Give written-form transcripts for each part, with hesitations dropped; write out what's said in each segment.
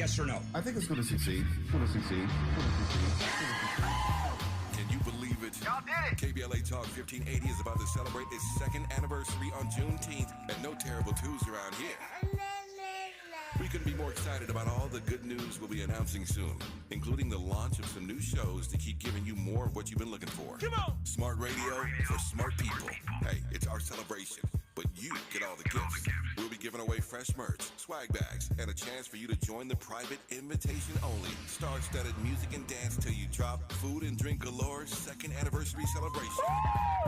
Yes or no? I think it's going to succeed. Can you believe it? Y'all did it. KBLA Talk 1580 is about to celebrate its second anniversary on Juneteenth, and no terrible twos around here. We couldn't be more excited about all the good news we'll be announcing soon, including the launch of some new shows to keep giving you more of what you've been looking for. Come on. Smart radio for smart people. Hey, it's our celebration, but you get all the gifts. We'll be giving away fresh merch, swag bags, and a chance for you to join the private invitation-only, star-studded music and dance till you drop, food and drink galore second anniversary celebration.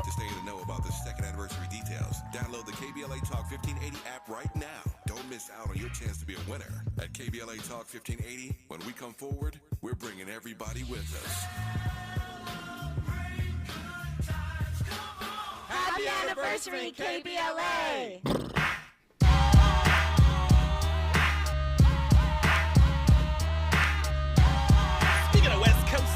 To stay in the know about the second anniversary details, download the KBLA Talk 1580 app right now. Don't miss out on your chance to be a winner. At KBLA Talk 1580, when we come forward, we're bringing everybody with us. Happy anniversary, KBLA! Speaking of West Coast,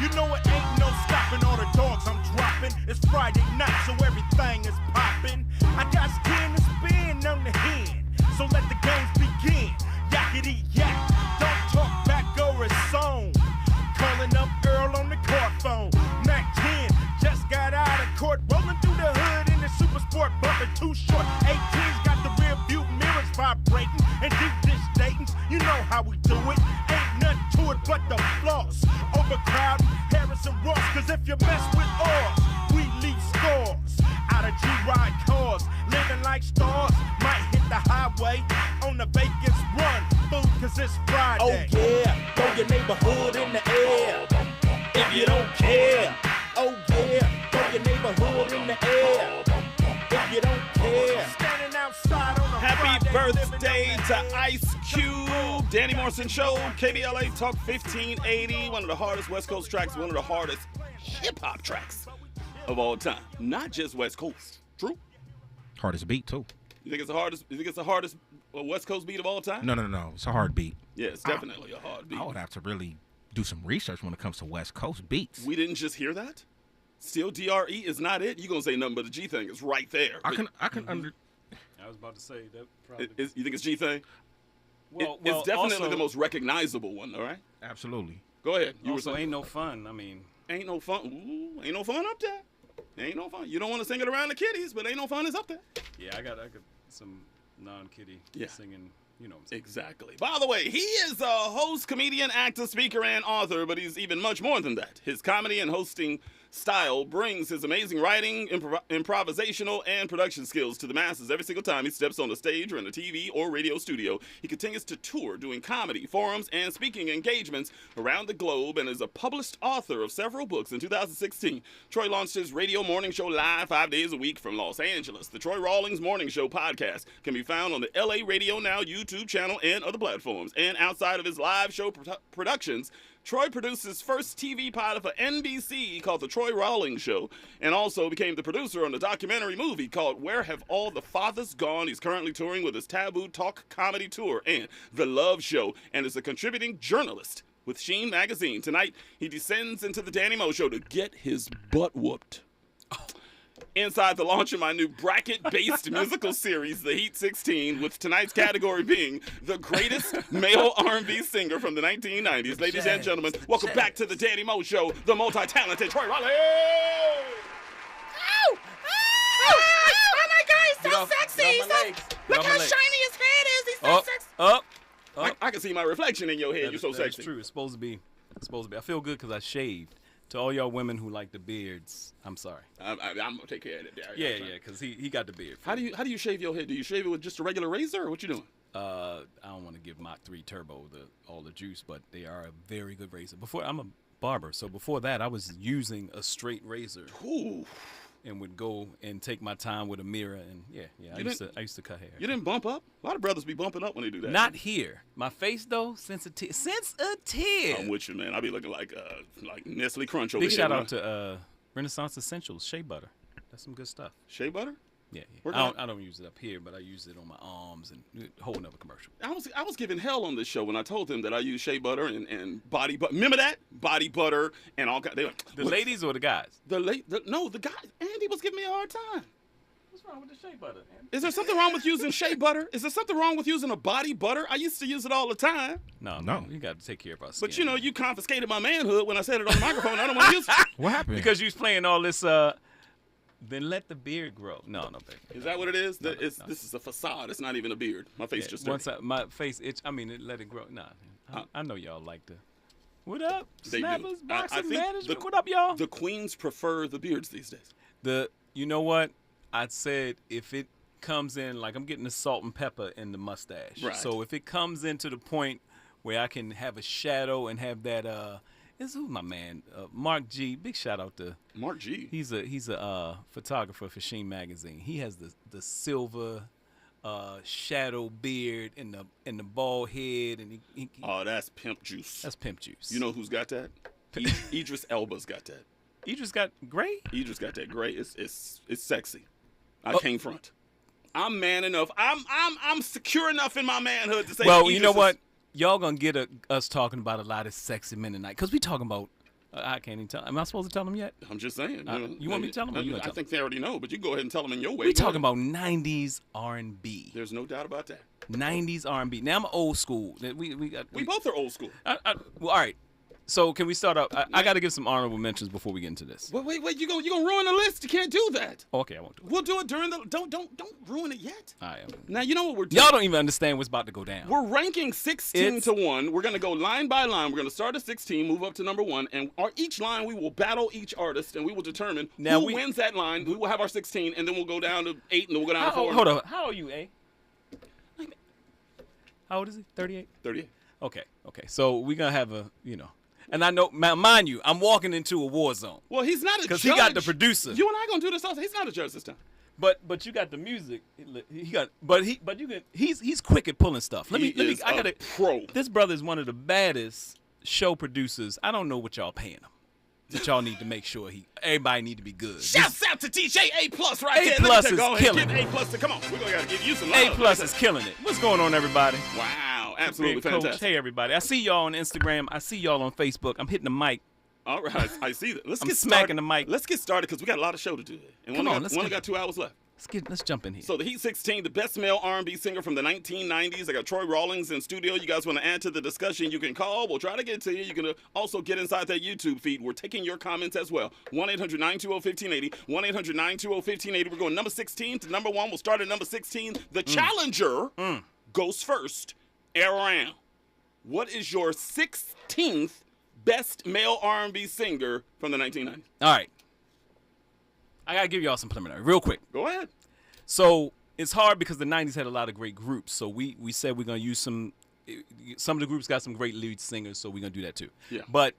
you know it ain't no stopping all the dogs I'm dropping. It's Friday night, so everything is popping. I got skin to spin on the hand, so let the games begin. Yakety yak, don't talk back or it's on. Calling up Earl on the court phone. Mac 10 just got out of court, rolling through the hood in the super sport, bumping too short. 18's got the rear view mirrors vibrating, and deep dish datings, you know how we do it. Ain't nothing to it but the floss. Overcrowding Harrison Ross, cause if you mess with ours, we leave scores. Out of G-Ride cars, living like stars, might hit the highway on the Vegas run. Food cause it's Friday. Oh yeah, throw your neighborhood in the air. If you don't care. Oh yeah, throw your neighborhood in the air. If you don't care. Standing outside on a Happy Friday, birthday to Ice Cube. Danny Morrison Show, KBLA Talk 1580. One of the hardest West Coast tracks, one of the hardest hip-hop tracks of all time. Not just West Coast. True? Hardest beat, too. You think it's the hardest West Coast beat of all time? No. It's a hard beat. Yeah, it's definitely a hard beat. I would have to really do some research when it comes to West Coast beats. We didn't just hear that? Still, DRE is not it? You're going to say nothing but the G thing. It's right there. I can under... I was about to say that probably. You think it's G thing? Well, it's definitely also, the most recognizable one, all right? Absolutely. Go ahead. You also, ain't no fun. I mean, ain't no fun. Ooh, ain't no fun up there. Ain't no fun. You don't want to sing it around the kiddies, but ain't no fun is up there. Yeah, I got some non-kiddie singing. You know what I'm saying. Exactly. By the way, he is a host, comedian, actor, speaker, and author, but he's even much more than that. His comedy and hosting style brings his amazing writing, improvisational, and production skills to the masses every single time he steps on the stage or in a TV or radio studio. He continues to tour doing comedy, forums, and speaking engagements around the globe and is a published author of several books. In 2016, Troy launched his radio morning show live 5 days a week from Los Angeles. The Troy Rawlings Morning Show podcast can be found on the LA Radio Now YouTube channel and other platforms. And outside of his live show productions, Troy produced his first TV pilot for NBC called The Troy Rawlings Show, and also became the producer on the documentary movie called Where Have All the Fathers Gone? He's currently touring with his Taboo Talk Comedy Tour and The Love Show, and is a contributing journalist with Sheen Magazine. Tonight, he descends into the Danny Mo Show to get his butt whooped. Inside the launch of my new bracket-based musical series, The Heat 16, with tonight's category being the greatest male R&B singer from the 1990s. Ladies and gentlemen, welcome back to the Danny Mo Show, the multi-talented Troy Rawlings! Oh my God, he's so sexy. Look how shiny his head is. He's so sexy. I can see my reflection in your head. You're so sexy. That's true. It's supposed to be. I feel good because I shaved. To all y'all women who like the beards, I'm sorry. I'm gonna take care of it. Yeah, because he got the beard. How do you shave your head? Do you shave it with just a regular razor, or what you doing? I don't want to give Mach 3 Turbo all the juice, but they are a very good razor. I'm a barber, so before that I was using a straight razor. Ooh. And would go and take my time with a mirror, and I used to cut hair. You didn't bump up? A lot of brothers be bumping up when they do that. Not here. My face though, sensitive. I'm with you, man. I be looking like Nestle Crunch over Big here. shout out to Renaissance Essentials Shea Butter. That's some good stuff. Shea Butter? Yeah. I don't use it up here, but I use it on my arms and a whole nother commercial. I was giving hell on this show when I told them that I use shea butter and body butter. Remember that? Body butter and all. They were, the ladies or the guys? The guys. Andy was giving me a hard time. What's wrong with the shea butter, man? Is there something wrong with using shea butter? Is there something wrong with using a body butter? I used to use it all the time. No. You got to take care of our skin. But, you confiscated my manhood when I said it on the microphone. I don't want to use it. What happened? Because you was playing all this, then let the beard grow. No, baby. Is that what it is? This is a facade. It's not even a beard. My face just dirty. My face itch. Let it grow. Nah, I know y'all like to. What up, Snappers, Boxing Management? What up, y'all? The queens prefer the beards these days. You know what? I said if it comes in, like I'm getting the salt and pepper in the mustache. Right. So if it comes into the point where I can have a shadow and have that, who's my man? Mark G. Big shout out to Mark G. He's a photographer for Sheen Magazine. He has the silver shadow beard and the bald head, and he oh, that's pimp juice. That's pimp juice. You know who's got that? Idris Elba's got that. Idris got gray. Idris got that gray. It's sexy. I can't front. I'm man enough. I'm secure enough in my manhood to say. Well, you know what? Y'all gonna get us talking about a lot of sexy men tonight, because we talking about. I can't even tell. Am I supposed to tell them yet? I'm just saying. You want me to tell them? Or you I think they already know, but you go ahead and tell them in your way. We talking about 90s R&B. There's no doubt about that. 90s R&B. Now I'm old school. We both are old school. Well, all right. So can we start up? I got to give some honorable mentions before we get into this. Wait! You gonna ruin the list? You can't do that. Okay, I won't do it. We'll do it during the. Don't ruin it yet. I am. Now you know what we're doing. Y'all don't even understand what's about to go down. We're ranking 16 to 1. We're gonna go line by line. We're gonna start at 16, move up to number 1, and each line we will battle each artist, and we will determine who wins that line. We will have our 16, and then we'll go down to 8, and then we'll go down to 4. Hold on. How old are you, A? How old is he? 38. 38. Okay. So we're gonna have And I know, mind you, I'm walking into a war zone. Well, he's not a judge. Because he got the producer. You and I gonna do this also. He's not a judge this time. But you got the music. He's quick at pulling stuff. I gotta pro. This brother is one of the baddest show producers. I don't know what y'all paying him. That y'all need to make sure everybody need to be good. Shouts out to DJ A+ right there. A+ is killing it. A+, come on. We're going to give you some love. A+ is killing it. What's going on, everybody? Wow, absolutely fantastic. Hey, everybody. I see y'all on Instagram. I see y'all on Facebook. I'm hitting the mic. All right, I see that. I'm smacking the mic. Let's get started because we got a lot of show to do. And we only got 2 hours left. Let's jump in here. So the Heat 16, the best male R&B singer from the 1990s. I got Troy Rawlings in studio. You guys want to add to the discussion, you can call. We'll try to get to you. You can also get inside that YouTube feed. We're taking your comments as well. 1-800-920-1580. 1-800-920-1580. We're going number 16 to number 1. We'll start at number 16. The challenger goes first. Around. What is your 16th best male R&B singer from the 1990s? All right. I got to give y'all some preliminary real quick. Go ahead. So it's hard because the 90s had a lot of great groups. So we said we're going to use some of the groups got some great lead singers, so we're going to do that too. Yeah. But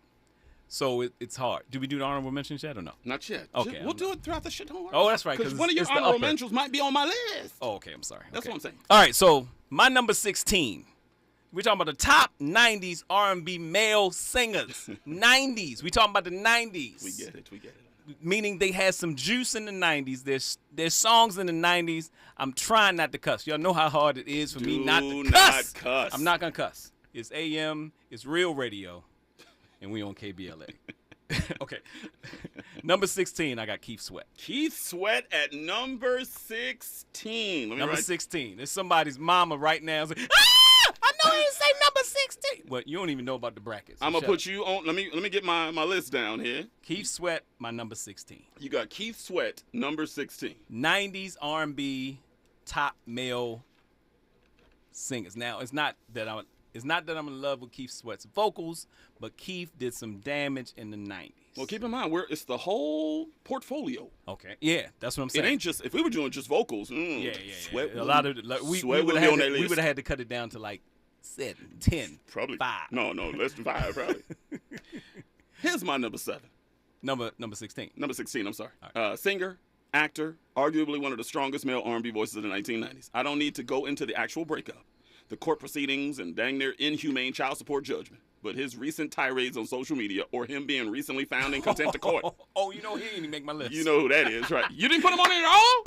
so it's hard. Do we do the honorable mentions yet or no? Not yet. Okay. We'll do it throughout the shit. Don't worry. Oh, that's right. Because one of your honorable mentions might be on my list. Oh, okay. I'm sorry. That's what I'm saying. All right. So my number 16. We're talking about the top 90s R&B male singers. 90s. We're talking about the 90s. We get it. Meaning they had some juice in the 90s. There's songs in the 90s. I'm trying not to cuss. Y'all know how hard it is for me not to cuss. I'm not going to cuss. It's AM. It's real radio. And we on KBLA. Okay. Number 16, I got Keith Sweat. Keith Sweat at number 16. Number 16. There's somebody's mama right now saying, I know he say number 16. Well, you don't even know about the brackets. So I'm gonna put you on. Let me get my list down here. Keith Sweat, my number 16. You got Keith Sweat, number 16. 90s R&B top male singers. Now, it's not that I'm in love with Keith Sweat's vocals, but Keith did some damage in the 90s. Well, keep in mind, it's the whole portfolio. Okay. Yeah, that's what I'm saying. It ain't just, if we were doing just vocals, Sweat. A lot of, we would have had to cut it down to like 7, 10, probably 5. No, less than 5, probably. Here's my number 7. Number 16. Number 16, I'm sorry. Right. Singer, actor, arguably one of the strongest male R&B voices of the 1990s. I don't need to go into the actual breakup, the court proceedings, and dang near inhumane child support judgment. But his recent tirades on social media, or him being recently found in contempt of court. Oh, you know he didn't make my list. You know who that is, right? You didn't put him on it at all?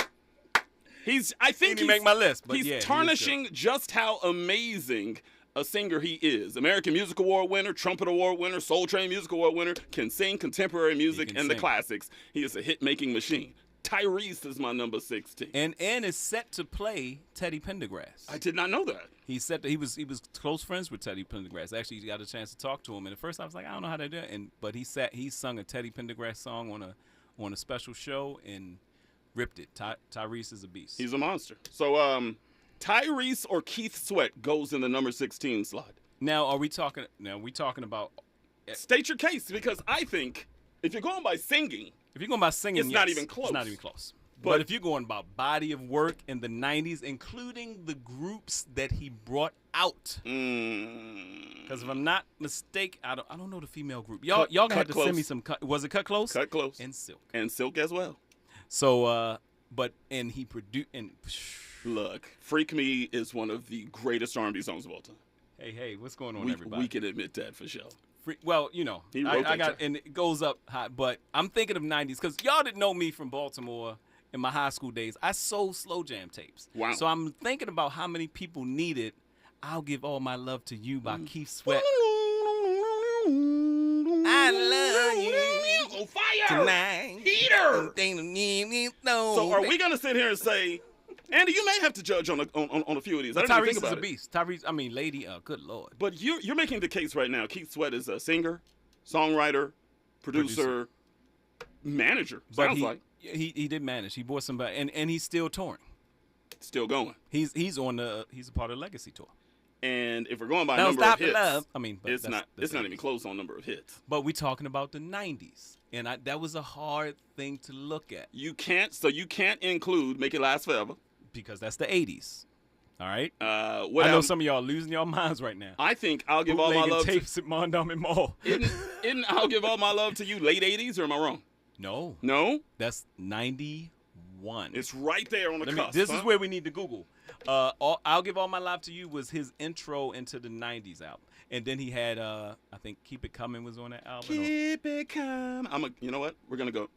I think he didn't make my list, but he's tarnishing just how amazing a singer he is. American Music Award winner, Trumpet Award winner, Soul Train Music Award winner, can sing contemporary music and the classics. He is a hit-making machine. Tyrese is my number 16. And is set to play Teddy Pendergrass. I did not know that. He was close friends with Teddy Pendergrass. Actually, he got a chance to talk to him. And at first, I was like, I don't know how to do it. But he sung a Teddy Pendergrass song on a special show and ripped it. Tyrese is a beast. He's a monster. So Tyrese or Keith Sweat goes in the number 16 slot. Now, are we talking about? State your case, because I think if you're going by singing, If you're going by singing, it's not even close. It's not even close. But if you're going by body of work in the 90s, including the groups that he brought out, because if I'm not mistaken, I don't know the female group. Y'all gonna have to send me some. Was it Cut Close? Cut Close. And Silk. And Silk as well. So, and he produced and. Look, "Freak Me" is one of the greatest R&B songs of all time. Hey, what's going on, everybody? We can admit that for sure. Well, you know, I got, and it goes up high, but I'm thinking of 90s because y'all didn't know me from Baltimore in my high school days. I sold slow jam tapes. Wow. So I'm thinking about how many people needed "I'll Give All My Love to You" by Keith Sweat. I love you. On fire. Tonight. Heater. So So are we going to sit here and say, Andy, you may have to judge on a few of these. I didn't even Tyrese think is about a beast. Tyrese, lady, good Lord. But you're making the case right now. Keith Sweat is a singer, songwriter, producer. Manager. Sounds like he did manage. He bought somebody, and he's still touring. Still going. He's a part of the Legacy tour. And if we're going by Don't number stop of hits, love. But it's not even close on number of hits. But we're talking about the 90s, and that was a hard thing to look at. You can't include "Make It Last Forever" because that's the 80s. All right. I know some of y'all losing your minds right now. I think "I'll Give All My Love" tapes at Mondawmin Mall. Isn't "I'll Give All My Love to You" late 80s, or am I wrong? No. That's 91. It's right there on the cusp. This is where we need to Google. "I'll Give All My Love to You" was his intro into the 90s album. And then he had, I think "Keep It Coming" was on that album. Keep it coming. You know what? We're gonna go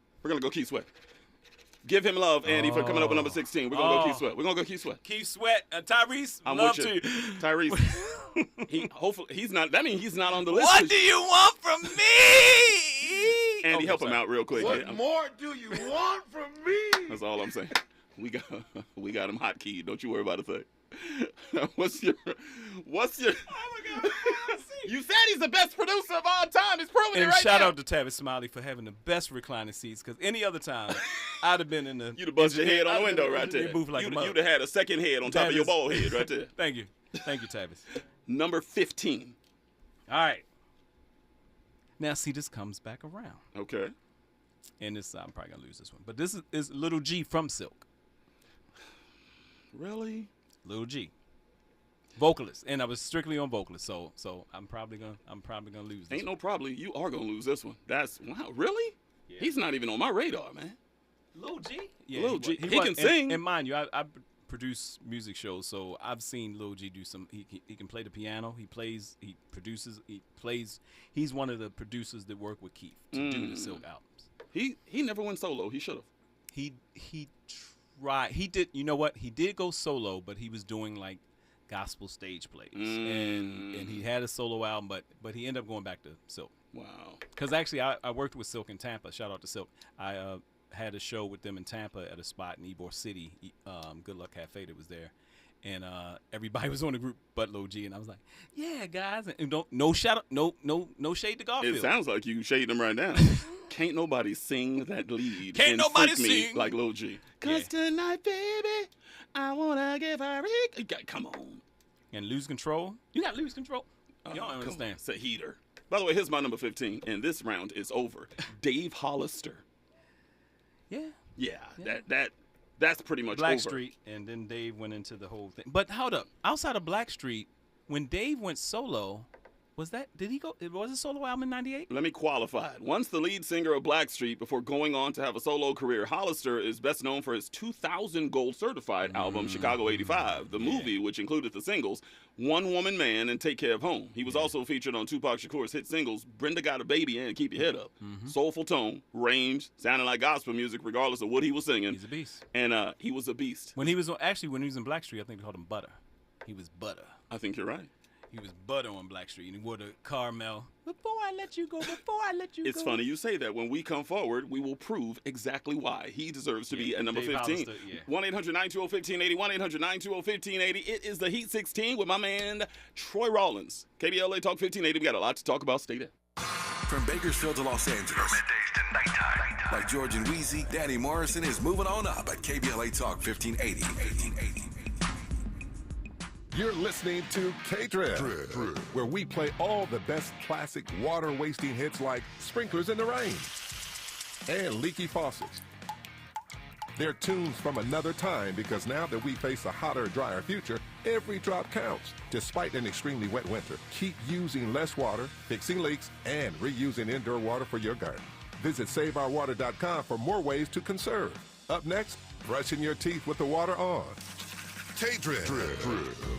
Keith Sweat. Give him love, Andy, for coming up with number 16. We're gonna go Keith Sweat. We're gonna go Keith Sweat. Keith Sweat, Tyrese, I'm love with to you. you. Tyrese. Hopefully he's not. That means he's not on the list. What do you want from me? Andy, help him out real quick. What more do you want from me? That's all I'm saying. We got him hot keyed. Don't you worry about a thing. What's your? Oh my God! You said he's the best producer of all time. He's proving it right now. And shout out to Tavis Smiley for having the best reclining seats. Because any other time, I'd have been in the. You'd have busted your head on the window right there. You'd have had a second head on top of your bald head right there. Thank you, Tavis. Number 15. All right. Now, see, this comes back around. Okay. And this, I'm probably gonna lose this one, but this is Little G from Silk. Really? Little G, vocalist, and I was strictly on vocalist, so I'm probably gonna lose this. Ain't no probably. You are gonna lose this one. That's wow. Really? Yeah. He's not even on my radar, man. Lil G? Yeah, Lil G. He can sing. And mind you, I produce music shows, so I've seen Lil G do some. He can play the piano. He plays. He produces. He plays. He's one of the producers that work with Keith to do the Silk albums. He never went solo. He should have. He tried. He did. You know what? He did go solo, but he was doing like gospel stage plays, and he had a solo album, but he ended up going back to Silk. Wow. Because actually, I worked with Silk in Tampa. Shout out to Silk. I had a show with them in Tampa at a spot in Ybor City, Good Luck Cafe that was there. And everybody was on the group but Lil G, and I was like, "Yeah, guys," and no shade to Garfield. It sounds like you shade them right now. Can't nobody sing that lead. Can't nobody sing like Lil G. Cause tonight, baby, I wanna give her a. Come on. And Lose Control. You got Lose Control. You don't understand. It's a heater. By the way, here's my number 15, and this round is over. Dave Hollister. Yeah. That's pretty much over. Blackstreet, and then Dave went into the whole thing. But hold up, outside of Blackstreet, when Dave went solo, was a solo album in '98? Let me qualify it. Once the lead singer of Blackstreet before going on to have a solo career, Hollister is best known for his 2000 gold certified album, Chicago 85, the movie, which included the singles One Woman Man and Take Care of Home. He was also featured on Tupac Shakur's hit singles, Brenda Got a Baby and Keep Your Head Up. Soulful tone, range, sounding like gospel music regardless of what he was singing. He's a beast. And he was a beast. When he was in Blackstreet, I think they called him Butter. He was Butter. I think you're right. He was butter on Blackstreet, and he wore the caramel. Before I let you go. It's funny you say that. When we come forward, we will prove exactly why he deserves to be at number Dave 15. Hollister, yeah. 1-800-920-1580, 1-800-920-1580. It is the Heat 16 with my man Troy Rollins. KBLA Talk 1580. We got a lot to talk about. Stay there. From Bakersfield to Los Angeles. Middays to nighttime. Like George and Wheezy, Danny Morrison is moving on up at KBLA Talk 1580. You're listening to K-Drip, where we play all the best classic water-wasting hits like Sprinklers in the Rain and Leaky Faucets. They're tunes from another time because now that we face a hotter, drier future, every drop counts. Despite an extremely wet winter, keep using less water, fixing leaks, and reusing indoor water for your garden. Visit SaveOurWater.com for more ways to conserve. Up next, brushing your teeth with the water on. K-Drip.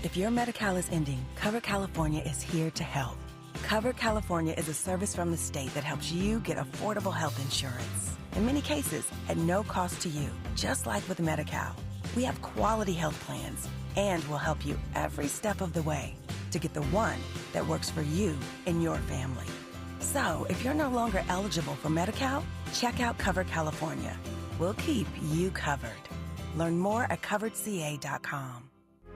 If your Medi-Cal is ending, Cover California is here to help. Cover California is a service from the state that helps you get affordable health insurance. In many cases, at no cost to you, just like with Medi-Cal. We have quality health plans, and we'll help you every step of the way to get the one that works for you and your family. So, if you're no longer eligible for Medi-Cal, check out Cover California. We'll keep you covered. Learn more at coveredca.com.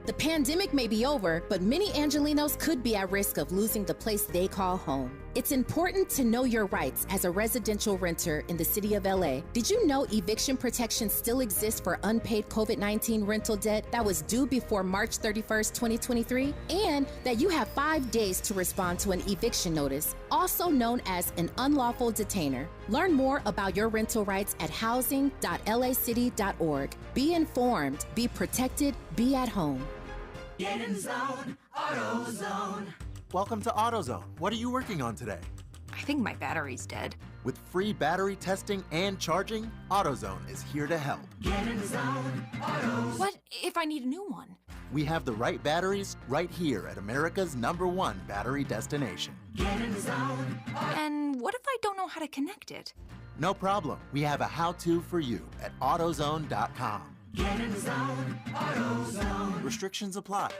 The pandemic may be over, but many Angelinos could be at risk of losing the place they call home. It's important to know your rights as a residential renter in the city of LA. Did you know eviction protection still exists for unpaid COVID-19 rental debt that was due before March 31st, 2023? And that you have 5 days to respond to an eviction notice, also known as an unlawful detainer. Learn more about your rental rights at housing.lacity.org. Be informed, be protected, be at home. Get in zone, AutoZone. Welcome to AutoZone. What are you working on today? I think my battery's dead. With free battery testing and charging, AutoZone is here to help. Get in zone, AutoZone. What if I need a new one? We have the right batteries right here at America's #1 battery destination. Get in zone, AutoZone. And what if I don't know how to connect it? No problem. We have a how-to for you at AutoZone.com. Get in zone, AutoZone. Restrictions apply.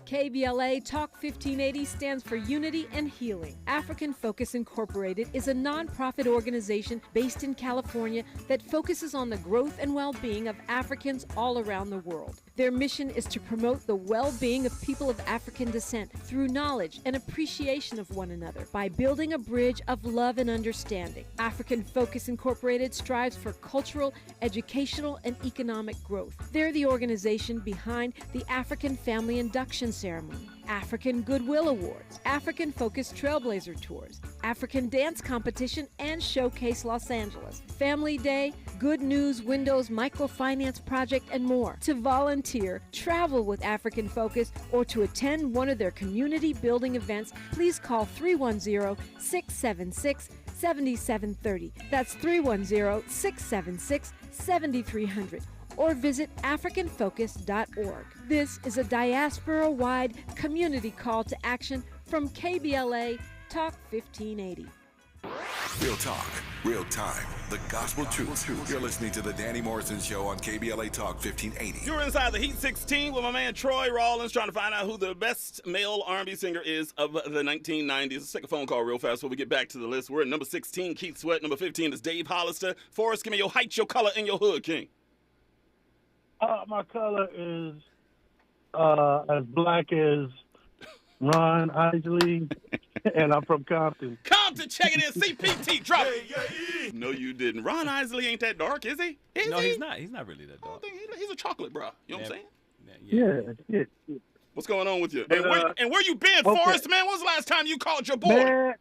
KBLA Talk 1580 stands for Unity and Healing. African Focus Incorporated is a nonprofit organization based in California that focuses on the growth and well-being of Africans all around the world. Their mission is to promote the well-being of people of African descent through knowledge and appreciation of one another by building a bridge of love and understanding. African Focus Incorporated strives for cultural, educational, and economic growth. They're the organization behind the African Family Induction Ceremony, African Goodwill Awards, African Focus Trailblazer Tours, African Dance Competition, and Showcase Los Angeles, Family Day, Good News Windows Microfinance Project, and more. To volunteer, travel with African Focus, or to attend one of their community building events, please call 310-676-7730. That's 310-676-7300. Or visit AfricanFocus.org. This is a diaspora-wide community call to action from KBLA Talk 1580. Real talk, real time, the gospel truth. You're listening to the Danny Morrison Show on KBLA Talk 1580. You're inside the Heat 16 with my man Troy Rollins, trying to find out who the best male R&B singer is of the 1990s. Let's take a phone call real fast before we get back to the list. We're at number 16, Keith Sweat. Number 15 is Dave Hollister. Forrest, give me your height, your color, and your hood, King. My color is as black as Ron Isley, and I'm from Compton. Compton, check it in. CPT, drop it. No, you didn't. Ron Isley ain't that dark, is he? No, he's not. He's not really that dark. He's a chocolate, bro. You know what I'm saying? Yeah. What's going on with you? And where you been, Forrest, man? When was the last time you called your boy? Man,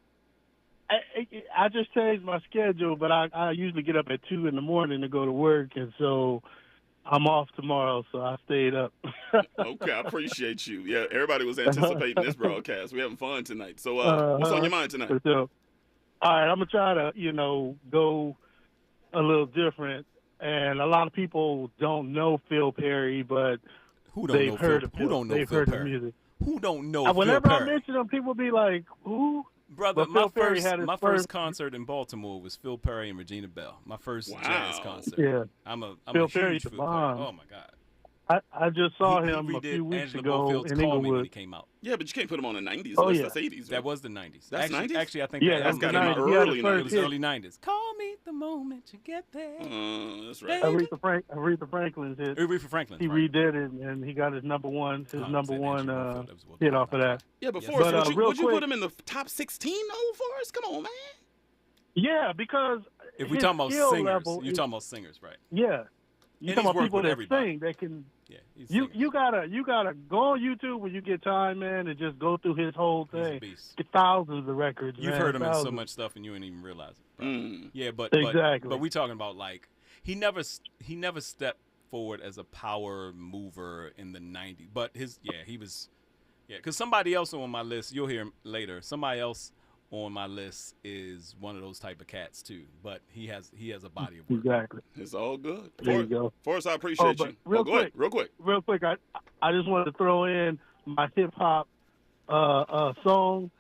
I just changed my schedule, but I usually get up at 2 in the morning to go to work, and so I'm off tomorrow, so I stayed up. Okay, I appreciate you. Yeah, everybody was anticipating this broadcast. We're having fun tonight. So what's on your mind tonight? So, all right, I'm going to try to, go a little different. And a lot of people don't know Phil Perry, but they've heard of Phil. Who don't know Phil Perry? Who don't know Phil Perry? Whenever I mention him, people be like, who? Brother, my first concert in Baltimore was Phil Perry and Regina Bell. My first jazz concert. Yeah. I'm a Phil huge Perry's Phil the Perry. bomb. Oh my God. I just saw He him a redid few weeks Angela ago Bofield's in Call Me when Inglewood. he came out. Yeah, but you can't put him on the 90s. Oh, That's 80s. That was the 90s. That's actually, 90s? Actually, I think Yeah, that's got to be He had early his first 90s. It was hit. early 90s. Call me the moment you get there. That's right. Aretha Franklin's hit. Aretha Franklin. He right. redid it, and he got his number one Angela Bofield, that was what hit off of that. Yeah, but But, Forrest, real would you quick- put him in the top 16, though, Forrest? Come on, man. Yeah, because If we his talking about skill singers, level you're is- talking about singers, right? Yeah, you And talking he's about worked people with that everybody. sing, that can. Yeah, he's You gotta go on YouTube when you get time, man, and just go through his whole He's a thing. beast. Get thousands of records. You've man, heard him in so thousands. much stuff, and you ain't even realize it. Bro. Yeah, Exactly. but we talking about like he never stepped forward as a power mover in the 90s. But he was because somebody else on my list, you'll hear him later. Somebody else on my list is one of those type of cats too. But he has a body of work. Exactly. It's all good. There you go. Forrest, I appreciate but you. real Go ahead, quick. real quick. I just wanted to throw in my hip hop song.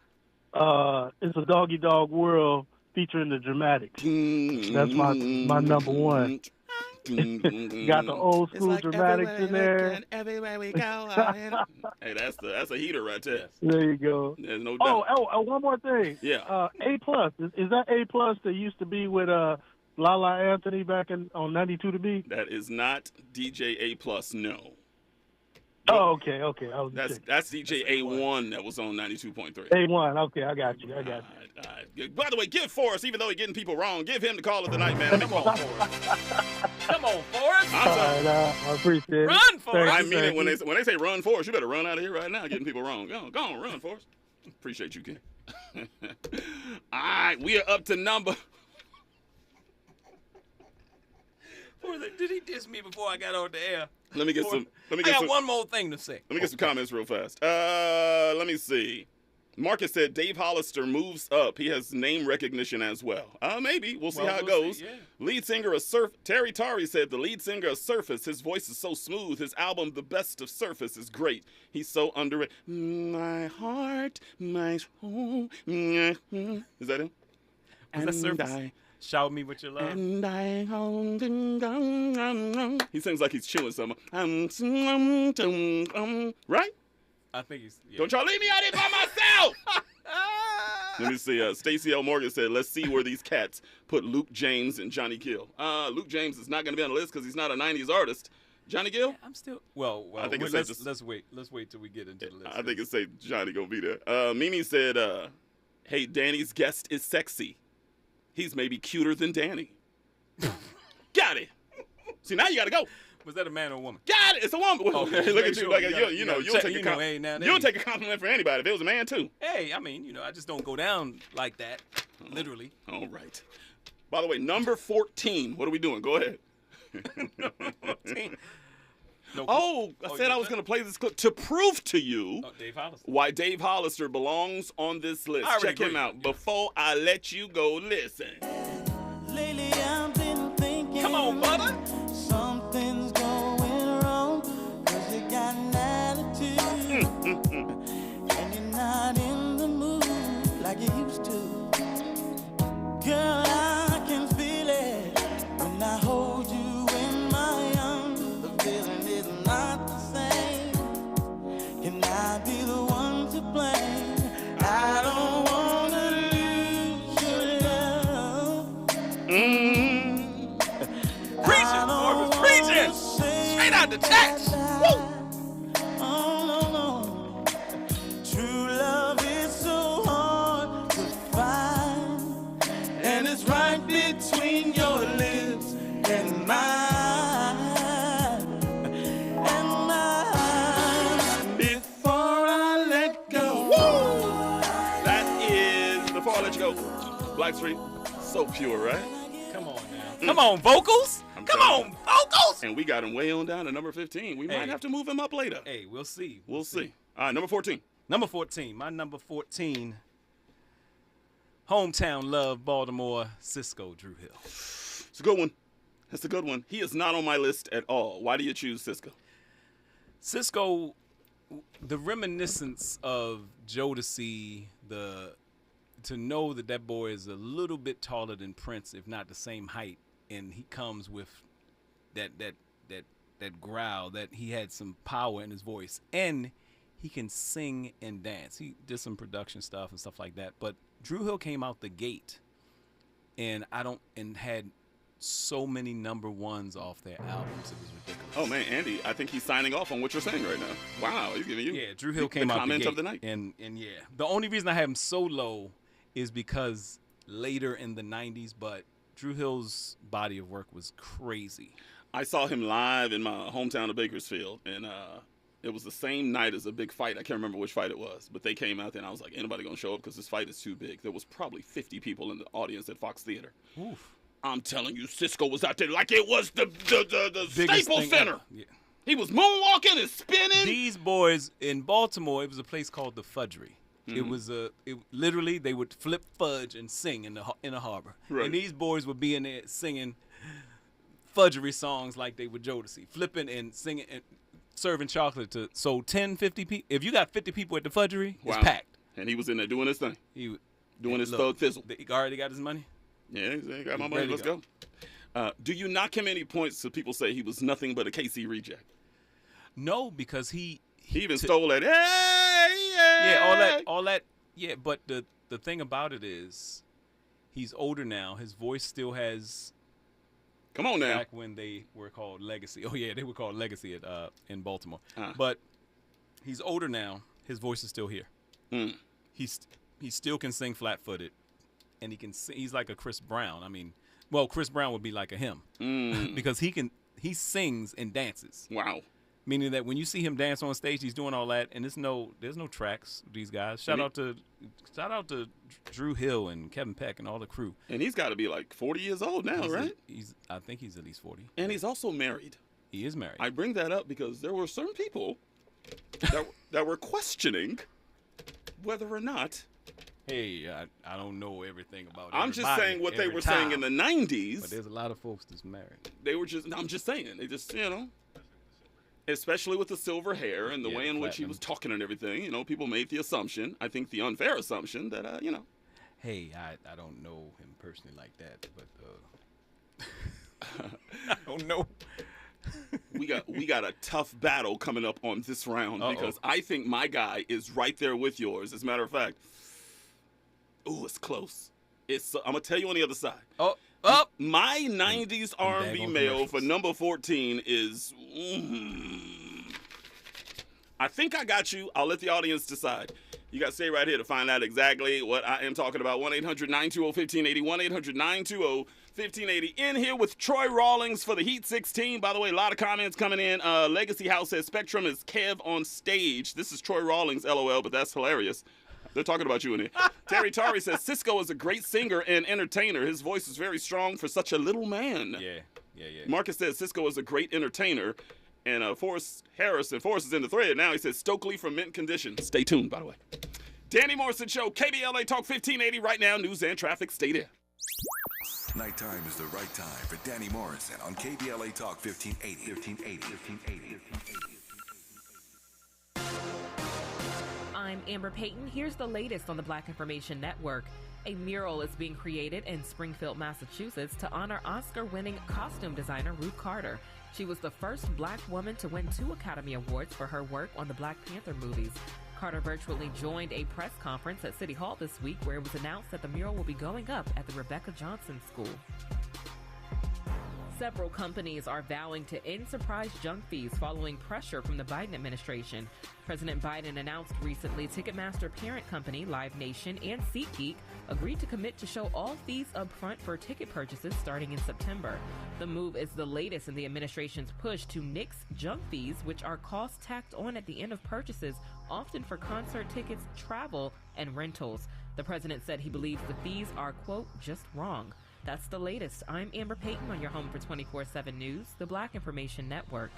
It's a Doggy Dog World featuring the Dramatics. That's my number one. Got the old school Dramatics in there. Everywhere we go. Hey, that's a heater right there. There you go. There's no doubt. Oh, one more thing. Yeah. A plus. Is that A plus that used to be with Lala Anthony back on 92 to B? That is not DJ A plus. No. Oh, okay. That's DJ A1 that was on 92.3. A1. Okay, I got you. All right. By the way, give Forrest, even though he's getting people wrong, give him the call of the night, man. Come on, Forrest. Come on, Forrest. All right, I appreciate it. Run, Forrest. I mean it when they say run, Forrest. You better run out of here right now, getting people wrong. Go on, run, Forrest. Appreciate you, Ken. All right, we are up to number. Did he diss me before I got on the air? Let me get some. I got one more thing to say. Let me get some comments real fast. Let me see. Marcus said Dave Hollister moves up. He has name recognition as well. Maybe. We'll see how it goes. See, yeah. Lead singer of Terry Tari said the lead singer of Surface. His voice is so smooth. His album, The Best of Surface, is great. He's so underrated. My heart, my soul. Is that him? Is that Surface? Shout me with your love. And he sings like he's chewing something. Right? I think he's. Yeah. Don't y'all leave me out here by myself. Let me see. Stacey L. Morgan said, let's see where these cats put Luke James and Johnny Gill. Luke James is not going to be on the list because he's not a 90s artist. Johnny Gill? I'm still. Well I think let's wait. Let's wait till we get into the list. I think it's say Johnny going to be there. Mimi said, hey, Danny's guest is sexy. He's maybe cuter than Danny. Got it. See, now you got to go. Was that a man or a woman? Got it. It's a woman. Okay, Look at sure. you. Like, You you'll take a compliment for anybody if it was a man, too. Hey, I mean, I just don't go down like that, literally. All right. By the way, number 14. What are we doing? Go ahead. Number 14. No, I said I was going to play this clip to prove to you Dave Hollister. why Dave Hollister belongs on this list. Check him out. Yeah. Before I let you go, listen. Lately I've been thinking. Come on, brother. Something's going wrong. 'Cause you got an attitude. And you're not in the mood like you used to. Girl, I can feel it when I hold you in my arms. The feeling is not the same. Can I be the one to blame? I don't wanna lose your love. Preaching, Marcus, preaching. Straight out the text. Woo! Oh, no. True love is so hard to find. And it's right between your lips and mine. And mine. Before I let go. Woo! That is Before I Let You Go. Blackstreet. So pure, right? Come on now. Come on, vocals. Come on, vocals. And we got him way on down to number 15. We might have to move him up later. Hey, we'll see. We'll see. All right, number 14. Number 14. My number 14. Hometown love, Baltimore, Cisco Drew Hill. It's a good one. That's a good one. He is not on my list at all. Why do you choose Cisco? Cisco, the reminiscence of Jodeci, to know that boy is a little bit taller than Prince, if not the same height, and he comes with that that growl, that he had some power in his voice, and he can sing and dance. He did some production stuff and stuff like that. But Dru Hill came out the gate, and had so many number ones off their albums. It was ridiculous. Oh man, Andy, I think he's signing off on what you're saying right now. Wow, he's giving you Dru Hill came the out comment the gate, of the night. and yeah, the only reason I have him so low is because later in the 90s, but Dru Hill's body of work was crazy. I saw him live in my hometown of Bakersfield, and it was the same night as a big fight. I can't remember which fight it was, but they came out there, and I was like, anybody gonna show up because this fight is too big. There was probably 50 people in the audience at Fox Theater. Oof. I'm telling you, Cisco was out there like it was the Staples Center. Yeah. He was moonwalking and spinning. These boys in Baltimore, it was a place called the Fudgery. Mm-hmm. It was literally they would flip fudge and sing in the harbor, Right. and these boys would be in there singing fudgery songs like they were Jodeci, flipping and singing and serving chocolate to 10, 50 people. If you got 50 people at the Fudgery, it's packed. And he was in there doing his thing. Doing his look, thug thizzle. He already got his money. Yeah, he got my money. Let's go. Do you knock him any points so people say he was nothing but a KC reject? No, because he even stole that. All that. Yeah, but the thing about it is, he's older now. His voice still has. Come on now. Back when they were called Legacy. Oh yeah, they were called Legacy in Baltimore. But he's older now. His voice is still here. Mm. He still can sing flat-footed, and he can. He's like a Chris Brown. I mean, well, Chris Brown would be like a him because he sings and dances. Wow. Meaning that when you see him dance on stage, he's doing all that, and there's no tracks. These guys. Shout out to Dru Hill and Kevin Peck and all the crew. And he's got to be like 40 years old now, right? I think he's at least 40. And he's also married. He is married. I bring that up because there were certain people that were questioning whether or not. Hey, I don't know everything about it. I'm just saying what they were saying in the 90s. But there's a lot of folks that's married. I'm just saying. They just, especially with the silver hair and the way in which he was talking and everything, people made the assumption, I think the unfair assumption that, Hey, I don't know him personally like that, but I don't know. we got a tough battle coming up on this round because I think my guy is right there with yours. As a matter of fact, it's close. I'm gonna tell you on the other side. My 90s R&B male for number 14 is. I think I got you. I'll let the audience decide. You got to stay right here to find out exactly what I am talking about. 1-800-920-1580. 1-800-920-1580. In here with Troy Rawlings for the Heat 16. By the way, a lot of comments coming in. Legacy House says Spectrum is Kev on stage. This is Troy Rawlings, LOL, but that's hilarious. They're talking about you in here. Terry Tari says Cisco is a great singer and entertainer. His voice is very strong for such a little man. Yeah. Marcus says Cisco is a great entertainer. And Forrest is in the thread now. He says Stokely from Mint Condition. Stay tuned, by the way. Danny Morrison Show, KBLA Talk 1580 right now. News and traffic. Stay there. Nighttime is the right time for Danny Morrison on KBLA Talk 1580. I'm Amber Payton. Here's the latest on the Black Information Network. A mural is being created in Springfield, Massachusetts to honor Oscar-winning costume designer Ruth Carter. She was the first black woman to win 2 Academy Awards for her work on the Black Panther movies. Carter virtually joined a press conference at City Hall this week where it was announced that the mural will be going up at the Rebecca Johnson School. Several companies are vowing to end surprise junk fees following pressure from the Biden administration. President Biden announced recently Ticketmaster parent company Live Nation and SeatGeek agreed to commit to show all fees up front for ticket purchases starting in September. The move is the latest in the administration's push to nix junk fees, which are costs tacked on at the end of purchases, often for concert tickets, travel, and rentals. The president said he believes the fees are, quote, just wrong. That's the latest. I'm Amber Payton on your home for 24/7 News, the Black Information Network.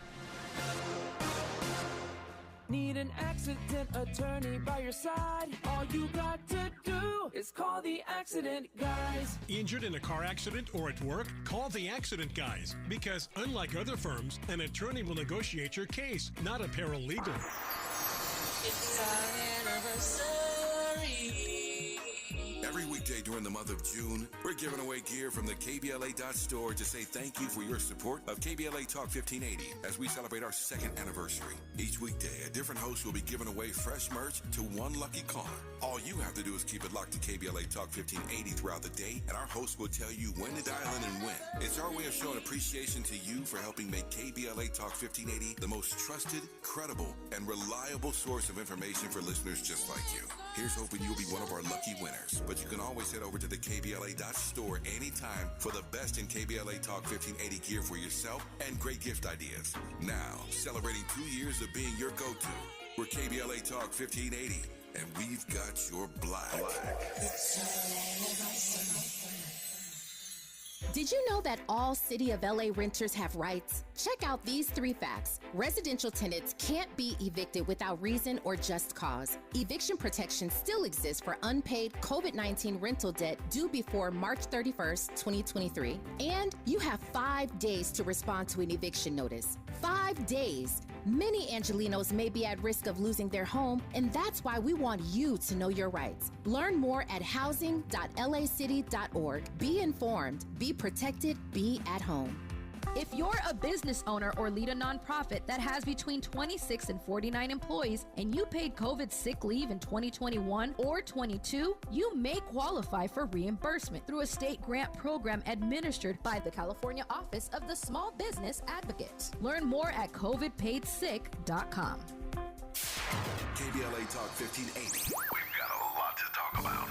Need an accident attorney by your side? All you got to do is call the Accident Guys. Injured in a car accident or at work? Call the Accident Guys. Because unlike other firms, an attorney will negotiate your case, not a paralegal. It's our anniversary. Every week weekday during the month of June, we're giving away gear from the KBLA.store to say thank you for your support of KBLA Talk 1580 as we celebrate our 2nd anniversary. Each weekday, a different host will be giving away fresh merch to one lucky caller. All you have to do is keep it locked to KBLA Talk 1580 throughout the day, and our host will tell you when to dial in and when. It's our way of showing appreciation to you for helping make KBLA Talk 1580 the most trusted, credible, and reliable source of information for listeners just like you. Here's hoping you'll be one of our lucky winners. But you can always head over to the KBLA.store anytime for the best in KBLA Talk 1580 gear for yourself and great gift ideas. Now, celebrating 2 years of being your go-to, we're KBLA Talk 1580, and we've got your black. Did you know that all City of LA renters have rights? Check out these 3 facts. Residential tenants can't be evicted without reason or just cause. Eviction protection still exists for unpaid COVID-19 rental debt due before March 31st, 2023. And you have 5 days to respond to an eviction notice. 5 days. Many Angelenos may be at risk of losing their home, and that's why we want you to know your rights. Learn more at housing.lacity.org. Be informed, be protected, be at home. If you're a business owner or lead a nonprofit that has between 26 and 49 employees and you paid COVID sick leave in 2021 or 22, you may qualify for reimbursement through a state grant program administered by the California Office of the Small Business Advocate. Learn more at covidpaidsick.com. KBLA Talk 1580. We've got a lot to talk about.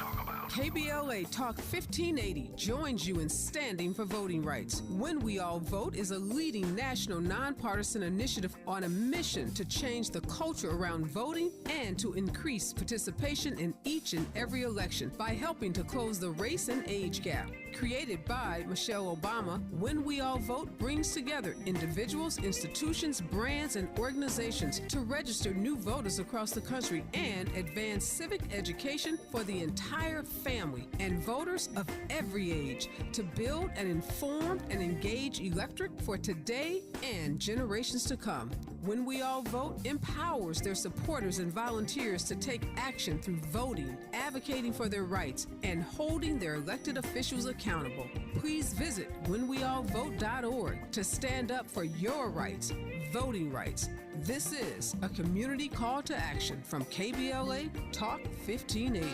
KBLA Talk 1580 joins you in standing for voting rights. When We All Vote is a leading national nonpartisan initiative on a mission to change the culture around voting and to increase participation in each and every election by helping to close the race and age gap. Created by Michelle Obama, When We All Vote brings together individuals, institutions, brands, and organizations to register new voters across the country and advance civic education for the entire family and voters of every age to build an informed and engaged electorate for today and generations to come. When We All Vote empowers their supporters and volunteers to take action through voting, advocating for their rights, and holding their elected officials accountable. Please visit whenweallvote.org to stand up for your rights, voting rights. This is a community call to action from KBLA Talk 1580.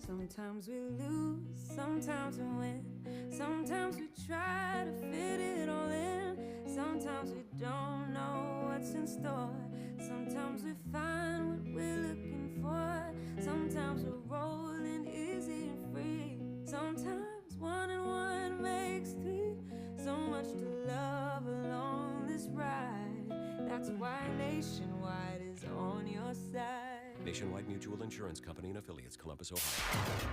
Sometimes we lose, sometimes we win. Sometimes we try to fit it all in. Sometimes we don't know what's in store. Sometimes we find what we're looking for. Sometimes we're rolling easy and free. Sometimes 1 and 1 makes 3. So much to love along this ride. That's why Nationwide is on your side. Nationwide Mutual Insurance Company and Affiliates, Columbus, Ohio.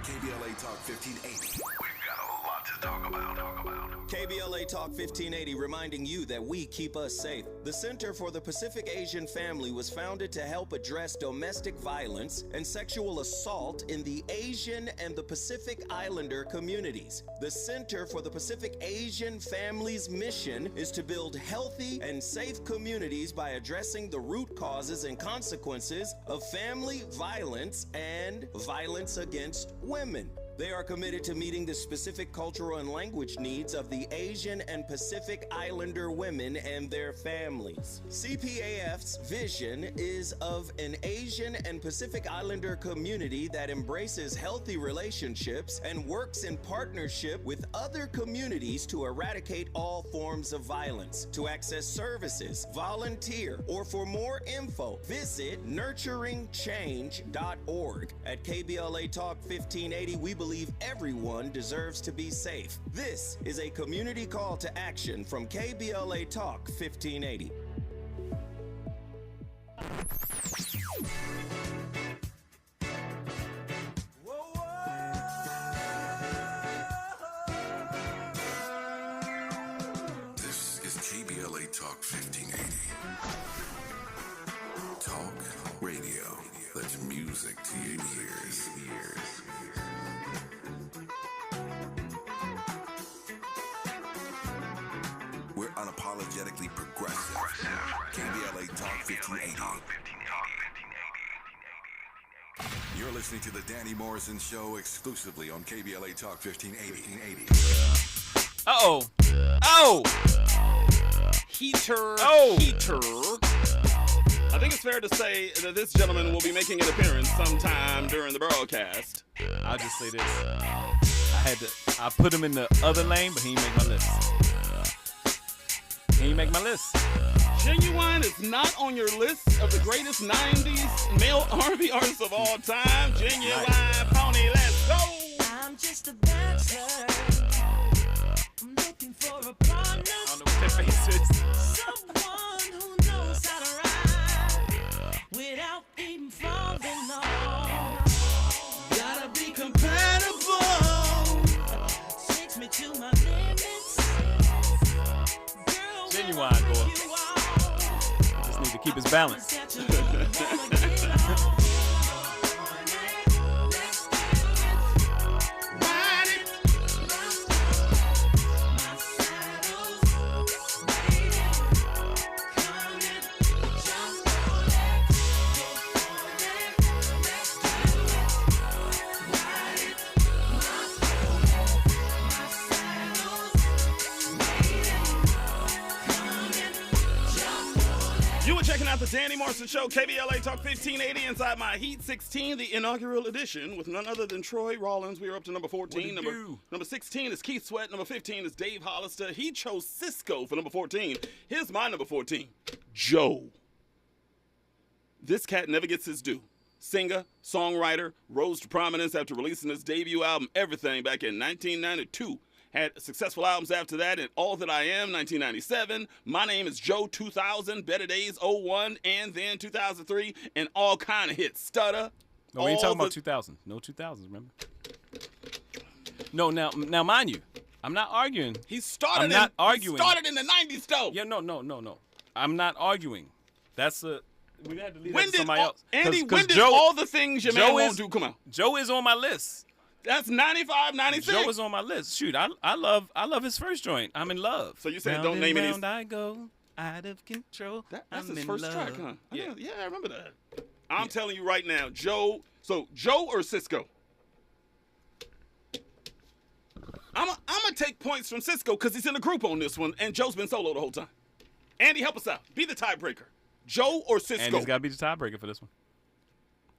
KBLA Talk 1580. We've got a lot to talk about. KBLA Talk 1580 reminding you that we keep us safe. The Center for the Pacific Asian Family was founded to help address domestic violence and sexual assault in the Asian and the Pacific Islander communities. The Center for the Pacific Asian Family's mission is to build healthy and safe communities by addressing the root causes and consequences of family violence and violence against women. They are committed to meeting the specific cultural and language needs of the Asian and Pacific Islander women and their families. CPAF's vision is of an Asian and Pacific Islander community that embraces healthy relationships and works in partnership with other communities to eradicate all forms of violence. To access services, volunteer, or for more info, visit nurturingchange.org. At KBLA Talk 1580, we believe everyone deserves to be safe. This is a community call to action from KBLA Talk 1580. This is KBLA Talk 1580. Talk radio. That's music to your ears. We're unapologetically progressive. KBLA Talk 1580. You're listening to the Danny Morrison Show exclusively on KBLA Talk 1580. Uh-oh. Oh! Heater. Oh! Heater. I think it's fair to say that this gentleman will be making an appearance sometime during the broadcast. I'll just say this. I put him in the other lane, but he ain't make my list. He ain't make my list. Genuine is not on your list of the greatest 90s male R&B artists of all time. Genuine, Pony, let's go. I'm just a dancer. I'm looking for a partner. I don't know what that face is. Someone who knows how to ride without even falling off. Gotta be compatible. Takes me to my limits. Girl, Genuine, boy. Just need to keep his balance. The Danny Morrison Show, KBLA Talk 1580, inside my Heat 16, the inaugural edition, with none other than Troy Rollins. We are up to number 14. Number 16 is Keith Sweat. Number 15 is Dave Hollister. He chose Cisco for number 14. Here's my number 14, Joe. This cat never gets his due. Singer, songwriter, rose to prominence after releasing his debut album, Everything, back in 1992. Had successful albums after that, and All That I Am, 1997, My Name is Joe, 2000, Better Days, 01, and then 2003, and all kind of hits. Stutter. No, we ain't talking about 2000. No 2000s, remember? No, now, mind you, I'm not arguing. He started in the 90s, though. Yeah, no. I'm not arguing. That's a... We had to leave that to somebody else. Andy, when did all the things your man won't do come out? Joe is on my list. That's 95, 96. Joe is on my list. Shoot, I love his first joint. I'm in love. So you said don't name any. Round I go, out of control. That's his first track, huh? Yeah, I remember that. I'm telling you right now, Joe. So Joe or Cisco? I'm gonna take points from Cisco because he's in a group on this one, and Joe's been solo the whole time. Andy, help us out. Be the tiebreaker. Joe or Cisco? Andy's got to be the tiebreaker for this one.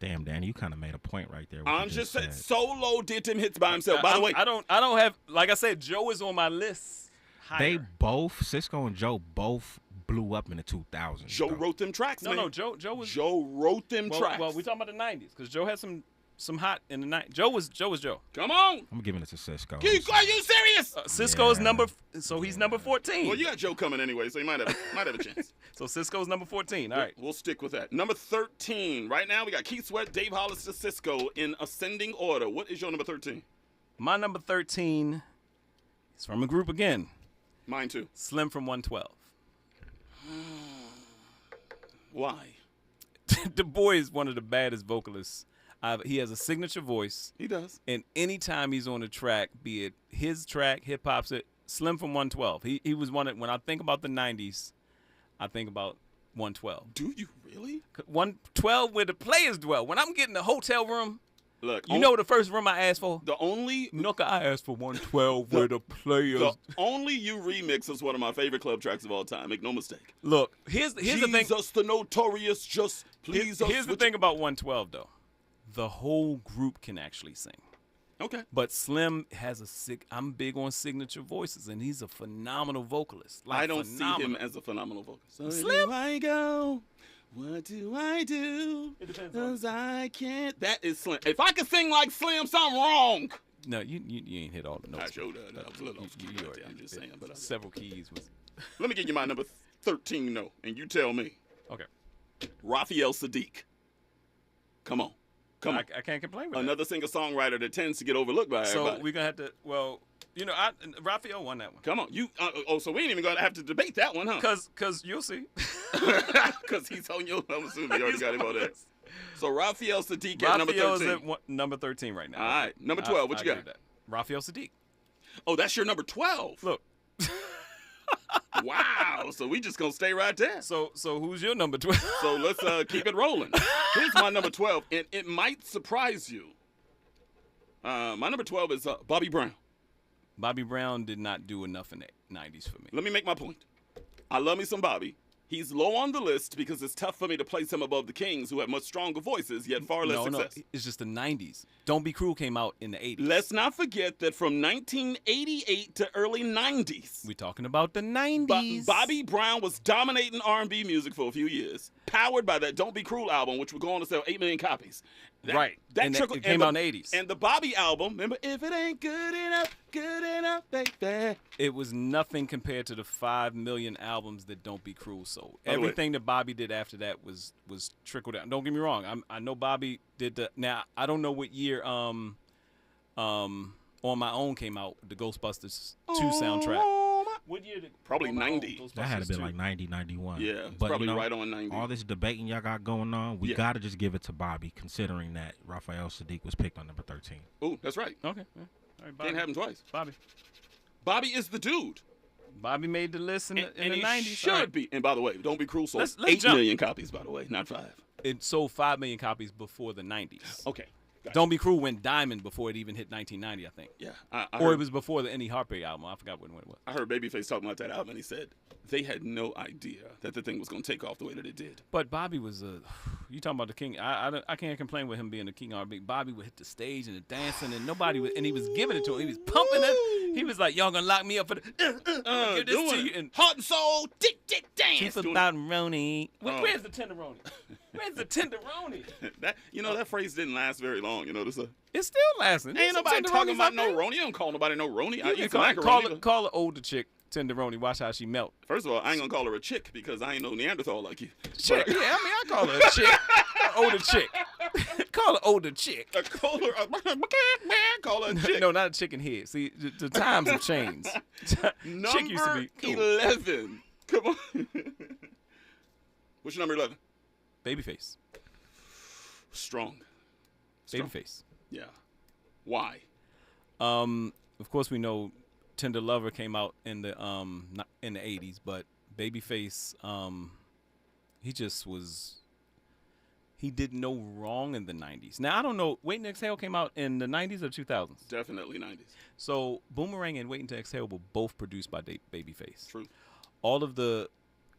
Damn, Danny, you kind of made a point right there. I'm just saying, Solo did them hits by himself. By the way, I don't have, like I said, Joe is on my list. They both, Cisco and Joe, both blew up in the 2000s. Joe wrote them tracks, man. No, Joe wrote them tracks. Well, we talking about the 90s because Joe had some hot in the 90s. Joe was Joe. Come on. I'm giving it to Cisco. Are you serious? Cisco's number, so he's number 14. Well, you got Joe coming anyway, so you might have a chance. So Cisco's number 14. All right. We'll stick with that. Number 13. Right now we got Keith Sweat, Dave Hollister, Cisco in ascending order. What is your number 13? My number 13 is from a group again. Mine too. Slim from 112. Why? The boy is one of the baddest vocalists. He has a signature voice. He does. And anytime he's on a track, be it his track, hip hop's it, Slim from 112. He was one of, when I think about the 90s, I think about 112. Do you really? 112 where the players dwell. When I'm getting a hotel room, look, you know the first room I asked for? The only Nooka, I asked for 112 where the players. The Only You remix is one of my favorite club tracks of all time. Make no mistake. Look, here's the thing. Jesus the Notorious, just please us. Here's the thing about 112 though. The whole group can actually sing. Okay. But Slim has I'm big on signature voices, and he's a phenomenal vocalist. I don't see him as a phenomenal vocalist. So Slim? Where do I go? What do I do? It depends. Cause I can't. That is Slim. If I could sing like Slim, something wrong. No, you ain't hit all the notes. I showed that. I was a little off key right there. I'm just saying. But several keys was. Let me give you my number 13, though, and you tell me. Okay. Raphael Sadiq. Come on. I can't complain with another singer-songwriter that tends to get overlooked by everybody. So we're going to have to, Raphael won that one. Come on. So we ain't even going to have to debate that one, huh? Because you'll see. Because he's on your, I'm assuming you already got him on there. So Raphael Sadiq at number 13. Raphael's at number 13 right now. All right. Number 12, what you got? Raphael Sadiq. Oh, that's your number 12? Look. Wow. So we just going to stay right there. So who's your number 12? So let's keep it rolling. Here's my number 12, and it might surprise you. My number 12 is Bobby Brown. Bobby Brown did not do enough in the 90s for me. Let me make my point. I love me some Bobby. He's low on the list because it's tough for me to place him above the Kings, who have much stronger voices, yet far less success. No, it's just the 90s. Don't Be Cruel came out in the 80s. Let's not forget that from 1988 to early 90s. We're talking about the 90s. Bobby Brown was dominating R&B music for a few years, powered by that Don't Be Cruel album, which would go on to sell 8 million copies. It came out in the 80s. And the Bobby album, remember, If It Ain't Good Enough, baby. It was nothing compared to the 5 million albums that Don't Be Cruel sold. Everything that Bobby did after that was trickled down. Don't get me wrong. I know Bobby did the. Now I don't know what year On My Own came out, the Ghostbusters 2 soundtrack. What year did Probably 90. That had to be like 90, 91. Yeah, it's but probably right on 90. All this debating y'all got going on, we got to just give it to Bobby, considering that Raphael Sadiq was picked on number 13. Oh, that's right. Okay. Yeah. All right, Bobby. Can't have him twice. Bobby is the dude. Bobby made the list in the 90s. Should be. And by the way, Don't Be Cruel sold let's 8 million copies, by the way, not 5. It sold 5 million copies before the 90s. Okay. Gotcha. Don't Be Cruel went diamond before it even hit 1990, I think. Yeah. Or it was before the Any Harper album. I forgot when it was. I heard Babyface talking about that album, and he said they had no idea that the thing was going to take off the way that it did. But Bobby was you talking about the king. I can't complain with him being the king R&B. Bobby would hit the stage and the dancing, and and he was giving it to him. He was pumping it. He was like, y'all going to lock me up for the, give this to you. And heart and soul, dick, dance. Keep about Roni. Where's the tenderoni? Where's the tenderoni? That phrase didn't last very long. It's still lasting. Ain't nobody talking about no Roni. You don't call nobody no Roni. You can call an older chick tenderoni. Watch how she melt. First of all, I ain't gonna call her a chick because I ain't no Neanderthal like you. Chick. Yeah, I call her a chick. Older chick. Call her older chick. Call her a chick. No, not a chicken head. See, the times have changed. Number chick used to be cool. 11. Come on. What's your number 11? Babyface. Strong. Babyface. Yeah. Why? Of course we know Tender Lover came out in the 80s, but Babyface, he did no wrong in the 90s. Now I don't know, Waiting to Exhale came out in the 90s or 2000s? Definitely 90s. So Boomerang and Waiting to Exhale were both produced by Babyface. True. All of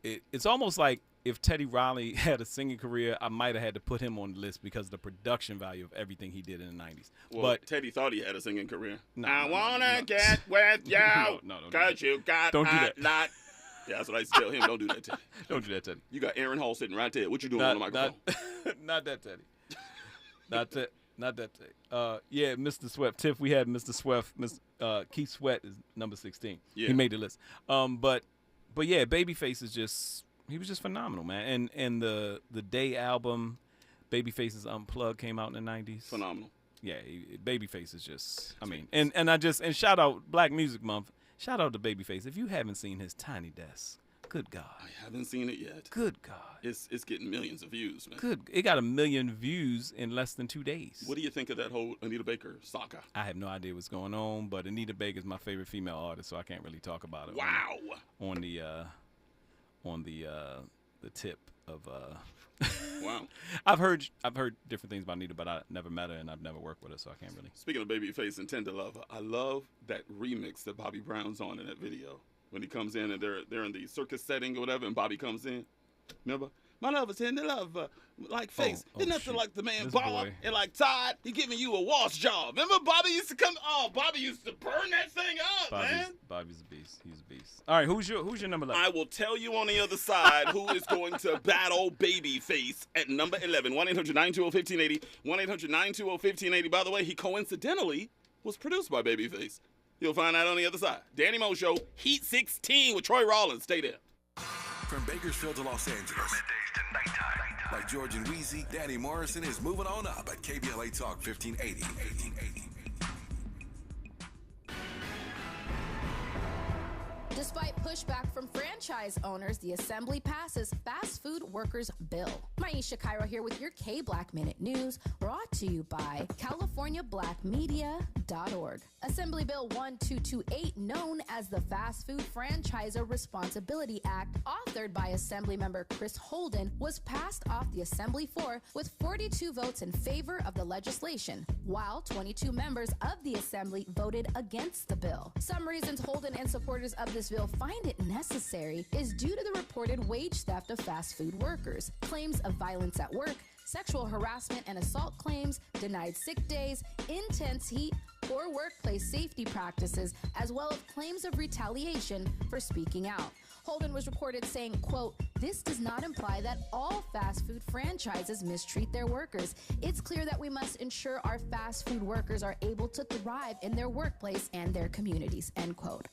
it's almost like if Teddy Riley had a singing career, I might have had to put him on the list because of the production value of everything he did in the 90s. Well, but Teddy thought he had a singing career. No, I wanna get with you, no, cause you got don't do that. lot. Yeah, that's what I used to tell him. Don't do that, Teddy. Don't do that, Teddy. You got Aaron Hall sitting right there. What you doing on the microphone? Not that, Teddy. Not that Teddy. Yeah, Mr. Sweat. Tiff, we had Mr. Sweat. Keith Sweat is number 16. Yeah. He made the list. But yeah, Babyface is he was just phenomenal, man. And the Day album, Babyface's Unplugged, came out in the 90s. Phenomenal. Yeah, Babyface is just, I mean, and shout out Black Music Month. Shout out to Babyface. If you haven't seen his Tiny Desk, good God. I haven't seen it yet. Good God. It's getting millions of views, man. It got 1 million views in less than 2 days. What do you think of that whole Anita Baker saga? I have no idea what's going on, but Anita Baker is my favorite female artist, so I can't really talk about it. Wow. On the tip of Wow. I've heard different things about Anita, but I never met her and I've never worked with her, so I can't really. Speaking of Babyface and Tender Lover, I love that remix that Bobby Brown's on in that video when he comes in and they're in the circus setting or whatever, and Bobby comes in. Remember? My love is Tender Lover, like face. Isn't nothing like the man Bob and like Todd. He giving you a wash job. Remember Bobby used to come? Oh, Bobby used to burn that thing up, man. Bobby's a beast. He's a beast. All right, who's your number 11? I will tell you on the other side who is going to battle Babyface at number 11. 1-800-920-1580. 1-800-920-1580. By the way, he coincidentally was produced by Babyface. You'll find out on the other side. Danny Mo Show, Heat 16 with Troy Rollins. Stay there. From Bakersfield to Los Angeles. From middays to nighttime. Like George and Wheezy, Danny Morrison is moving on up at KBLA Talk 1580. Despite pushback from franchise owners, the Assembly passes Fast Food Workers Bill. Maisha Cairo here with your K-Black Minute News, brought to you by CaliforniaBlackMedia.org. Assembly Bill 1228, known as the Fast Food Franchiser Responsibility Act, authored by Assemblymember Chris Holden, was passed off the Assembly floor with 42 votes in favor of the legislation, while 22 members of the Assembly voted against the bill. Some reasons Holden and supporters of this bill find it necessary is due to the reported wage theft of fast food workers, claims of violence at work, sexual harassment and assault claims, denied sick days, intense heat, poor workplace safety practices, as well as claims of retaliation for speaking out. Holden was reported saying, quote, "This does not imply that all fast food franchises mistreat their workers. It's clear that we must ensure our fast food workers are able to thrive in their workplace and their communities," end quote.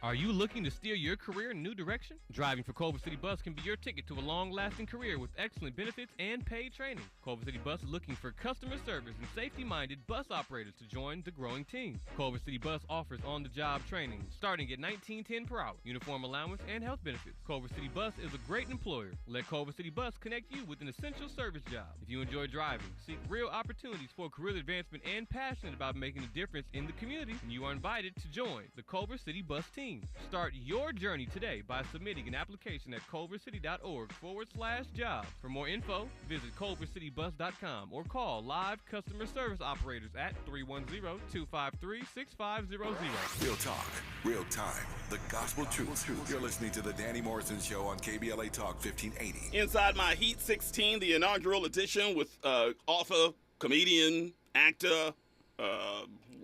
Are you looking to steer your career in a new direction? Driving for Culver City Bus can be your ticket to a long-lasting career with excellent benefits and paid training. Culver City Bus is looking for customer service and safety-minded bus operators to join the growing team. Culver City Bus offers on-the-job training starting at $19.10 per hour, uniform allowance, and health benefits. Culver City Bus is a great employer. Let Culver City Bus connect you with an essential service job. If you enjoy driving, seek real opportunities for career advancement, and passionate about making a difference in the community, then you are invited to join the Culver City Bus team. Start your journey today by submitting an application at culvercity.org/jobs. For more info, visit culvercitybus.com or call live customer service operators at 310-253-6500. Real talk, real time, the gospel truth. You're listening to the Danny Morrison Show on KBLA Talk 1580. Inside my Heat 16, the inaugural edition with author, comedian, actor,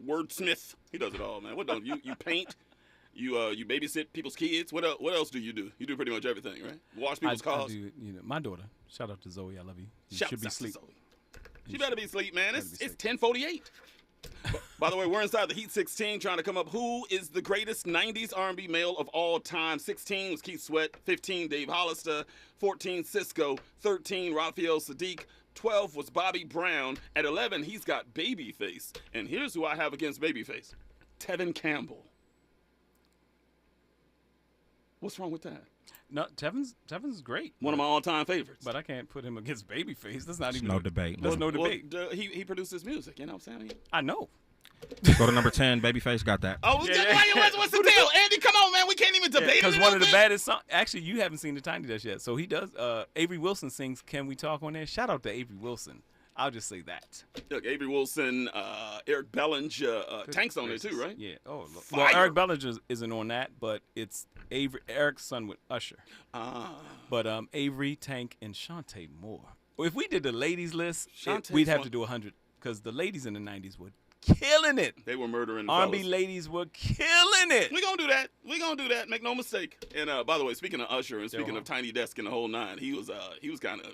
wordsmith. He does it all, man. What don't you paint? You babysit people's kids. What else do? You do pretty much everything, right? Wash people's cars. I do, my daughter. Shout out to Zoe. I love you. You Shout should be out to asleep. Zoe. She better be asleep, man. It's 10:48. By the way, we're inside the Heat 16 trying to come up who is the greatest 90s R&B male of all time. 16 was Keith Sweat, 15 Dave Hollister, 14 Cisco, 13 Raphael Sadiq, 12 was Bobby Brown. At 11, he's got Babyface. And here's who I have against Babyface. Tevin Campbell. What's wrong with that? No, Tevin's great. One of my all-time favorites. But I can't put him against Babyface. That's not even no debate. There's no debate. He produces music, you know what I'm saying? I know. Go to number 10. Babyface got that. Oh, what's the deal? Andy, come on, man. We can't even debate it. Because one of the baddest songs. Actually, you haven't seen the Tiny Desk yet. So he does. Avery Wilson sings "Can We Talk" on there. Shout out to Avery Wilson. I'll just say that. Look, Avery Wilson, Eric Bellinger, Tank's on there too, right? Yeah. Oh, look. Well, Eric Bellinger isn't on that, but it's Eric's son with Usher. But Avery, Tank, and Shantae Moore. Well, if we did the ladies list, we'd have to do 100 because the ladies in the 90s were killing it. They were murdering the R&B fellas. ladies were killing it. We're going to do that. Make no mistake. And by the way, speaking of Usher and speaking of Tiny Desk and the whole nine, he was kind of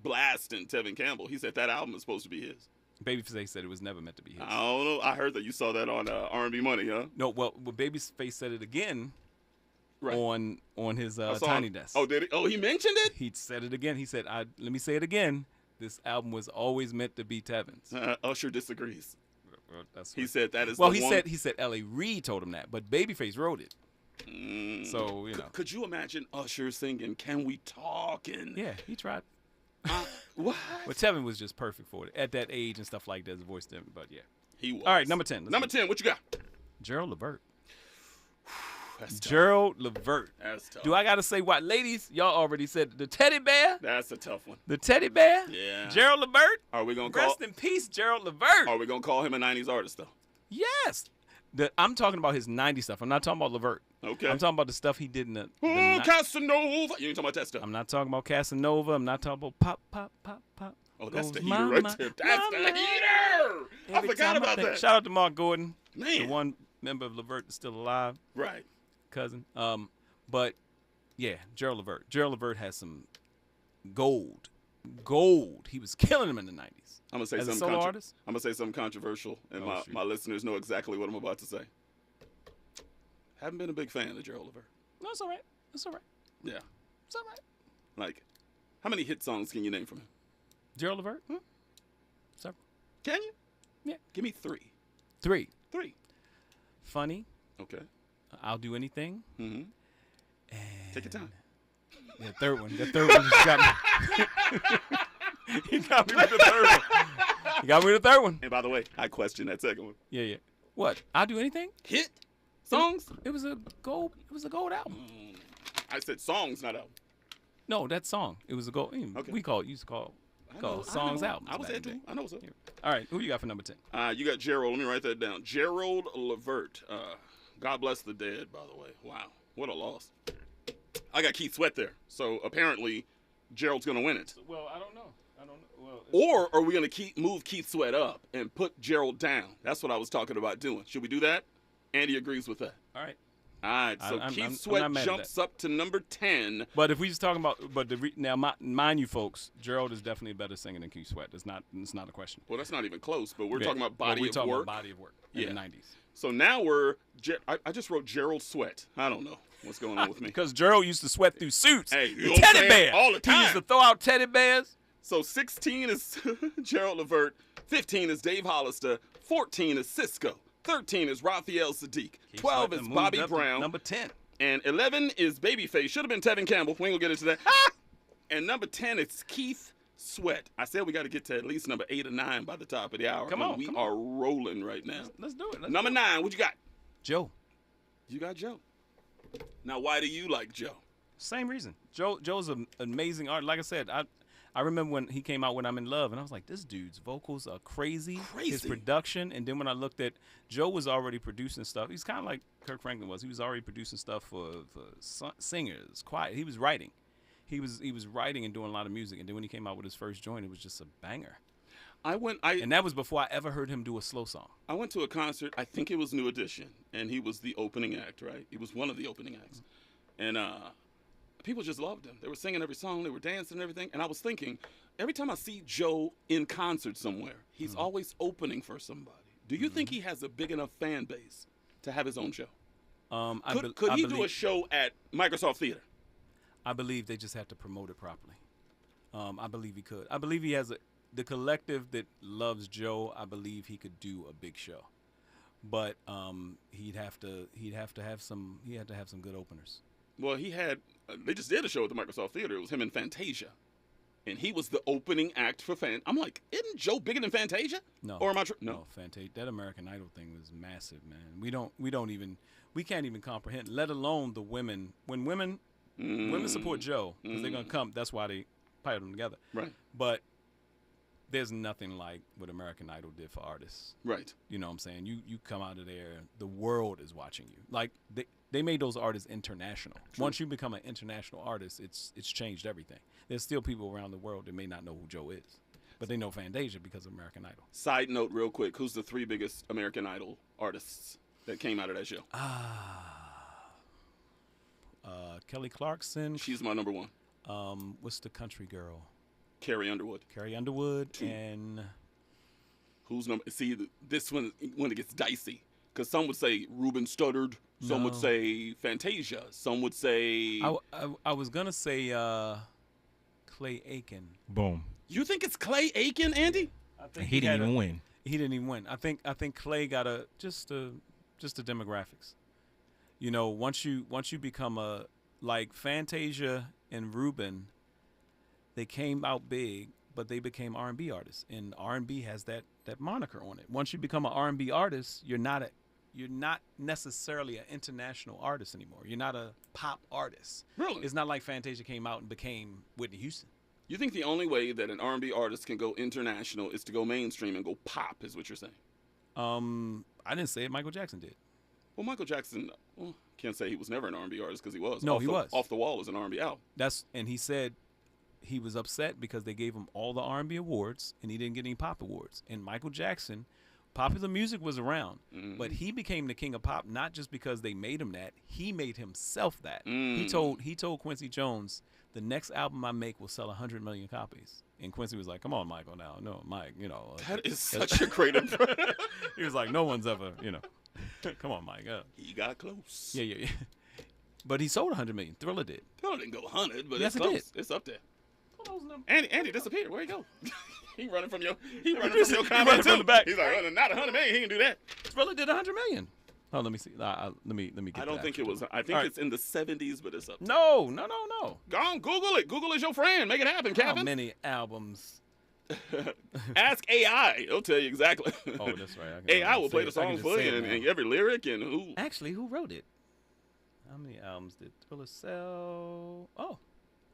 blasting Tevin Campbell. He said that album is supposed to be his. Babyface said it was never meant to be his. I don't know. I heard that you saw that on R&B Money, huh? No, well, Babyface said it again on his Tiny Desk. Oh, did he? Oh, he mentioned it? He said it again. He said, let me say it again. This album was always meant to be Tevin's. Usher disagrees. That's he said that is well, the one. He said L.A. Reid told him that, but Babyface wrote it. So, you know. Could you imagine Usher singing "Can We Talk"? Yeah, he tried. What? But Tevin was just perfect for it at that age and stuff like that. The voice didn't, but yeah, he was. All right, number 10. Number 10. What you got? Gerald Levert. That's tough. Gerald Levert. That's tough. Do I gotta say what, ladies? Y'all already said the teddy bear. That's a tough one. The teddy bear. Yeah. Gerald Levert. Are we gonna rest in peace, Gerald Levert? Are we gonna call him a '90s artist though? Yes. I'm talking about his '90s stuff. I'm not talking about Levert. Okay. I'm talking about the stuff he did in the Casanova. You ain't talking about that stuff. I'm not talking about Casanova. I'm not talking about pop, pop, pop, pop. Oh, that's the heater mama, right there. That's the heater. I forgot about that. Shout out to Mark Gordon. Man. The one member of Levert that's still alive. Right. Cousin. But, yeah, Gerald Levert. Gerald Levert has some gold. He was killing them in the 90s. I'm gonna say As a something. solo artist? I'm gonna say something controversial, and my listeners know exactly what I'm about to say. Haven't been a big fan of Gerald Levert. No, it's all right. It's all right. Yeah. It's all right. Like, how many hit songs can you name from him? Gerald Levert? Several. Can you? Yeah. Give me 3. 3. 3. Funny. Okay. I'll Do Anything. Mm-hmm. Take your time. Yeah, third one. The third one just got me. He got me with the third one. He got me with the third one. And by the way, I question that second one. Yeah. What? I'll Do Anything? Hit songs? It was a gold album. I said songs, not album. No, that song. It was a gold. Okay. We used to call songs albums. I was there too. I know, sir. Yeah. All right, who you got for number 10? You got Gerald. Let me write that down. Gerald Levert. God bless the dead, by the way. Wow, what a loss. I got Keith Sweat there. So apparently, Gerald's going to win it. Well, I don't know. Well, or are we going to move Keith Sweat up and put Gerald down? That's what I was talking about doing. Should we do that? Andy agrees with that. All right. All right, so Keith Sweat jumps up to number 10. But if we just talking about, now mind you, folks, Gerald is definitely a better singer than Keith Sweat. It's not a question. Well, that's not even close. But we're talking about body of work. About body of work in the 90s. So now I just wrote Gerald Sweat. I don't know what's going on with me. Because Gerald used to sweat through suits. Hey, teddy bear all the time. He used to throw out teddy bears. So 16 is Gerald Levert, 15 is Dave Hollister, 14 is Cisco, 13 is Raphael Sadiq, 12 is Bobby Brown, number 10. And 11 is Babyface. Should have been Tevin Campbell. We ain't gonna get into that. And number 10 is Keith Sweat. I said we got to get to at least number 8 or 9 by the top of the hour. Come on, we are rolling right now. Let's do it. Number 9, what you got? Joe. You got Joe. Now, why do you like Joe? Same reason. Joe's an amazing artist. Like I said, I remember when he came out with I'm in Love, and I was like, this dude's vocals are crazy. His production, and then when I looked at, Joe was already producing stuff. He's kind of like Kirk Franklin was. He was already producing stuff for singers, choir. He was writing. He was writing and doing a lot of music, and then when he came out with his first joint, it was just a banger. And that was before I ever heard him do a slow song. I went to a concert, I think it was New Edition, and he was the opening act, right? He was one of the opening acts. And people just loved him. They were singing every song, they were dancing and everything. And I was thinking, every time I see Joe in concert somewhere, he's always opening for somebody. Do you think he has a big enough fan base to have his own show? Could he do a show at Microsoft Theater? I believe they just have to promote it properly. I believe he could. I believe he has the collective that loves Joe. I believe he could do a big show, but he'd have to have some good openers. Well, they just did a show at the Microsoft Theater. It was him and Fantasia, and he was the opening act for I'm like, isn't Joe bigger than Fantasia? No. Or am I No, Fantasia. That American Idol thing was massive, man. We can't even comprehend. Let alone the women. When women support Joe because they're gonna come. That's why they piled them together. Right. But there's nothing like what American Idol did for artists. Right. You know what I'm saying? You come out of there, the world is watching you. Like they made those artists international. True. Once you become an international artist, it's changed everything. There's still people around the world that may not know who Joe is, but they know Fantasia because of American Idol. Side note real quick, who's the 3 biggest American Idol artists that came out of that show? Kelly Clarkson. She's my number 1. What's the country girl? Carrie Underwood. 2. And who's number? See, this one when it gets dicey, because some would say Ruben Studdard, some would say Fantasia, some would say. I was gonna say Clay Aiken. Boom. You think it's Clay Aiken, Andy? I think he didn't even win. He didn't even win. I think Clay got just the demographics. You know, once you become like Fantasia and Ruben, they came out big, but they became R&B artists, and R&B has that moniker on it. Once you become an R&B artist, you're not necessarily an international artist anymore. You're not a pop artist. Really? It's not like Fantasia came out and became Whitney Houston. You think the only way that an R&B artist can go international is to go mainstream and go pop, is what you're saying? I didn't say it. Michael Jackson did. Well, Michael Jackson, can't say he was never an R&B artist because he was. No, he was. Off the Wall is an R&B album. And he said he was upset because they gave him all the R&B awards and he didn't get any pop awards. And Michael Jackson, popular music was around, but he became the king of pop not just because they made him that. He made himself that. He told Quincy Jones, the next album I make will sell 100 million copies. And Quincy was like, come on, Michael, now. No, Mike, you know. That is such a great impression. He was like, no one's ever, you know. Come on, Mike. He got close. Yeah. But he sold 100 million. Thriller did. Thriller didn't go 100, but yes, it's close. It did. It's up there. Andy disappeared. Where'd he go? He running from your comment running too. from the back. He's like, not 100 million. He can do that. Thriller did 100 million. Oh, let me see. Let me get. I don't think it was. I think it's in the 70s, but it's up. No. Go on, Google it. Google is your friend. Make it happen, Kevin. How many albums? Ask AI. It'll tell you exactly. Oh, that's right. AI will play the song for you and every lyric and who. Actually, who wrote it? How many albums did Thriller sell? Oh.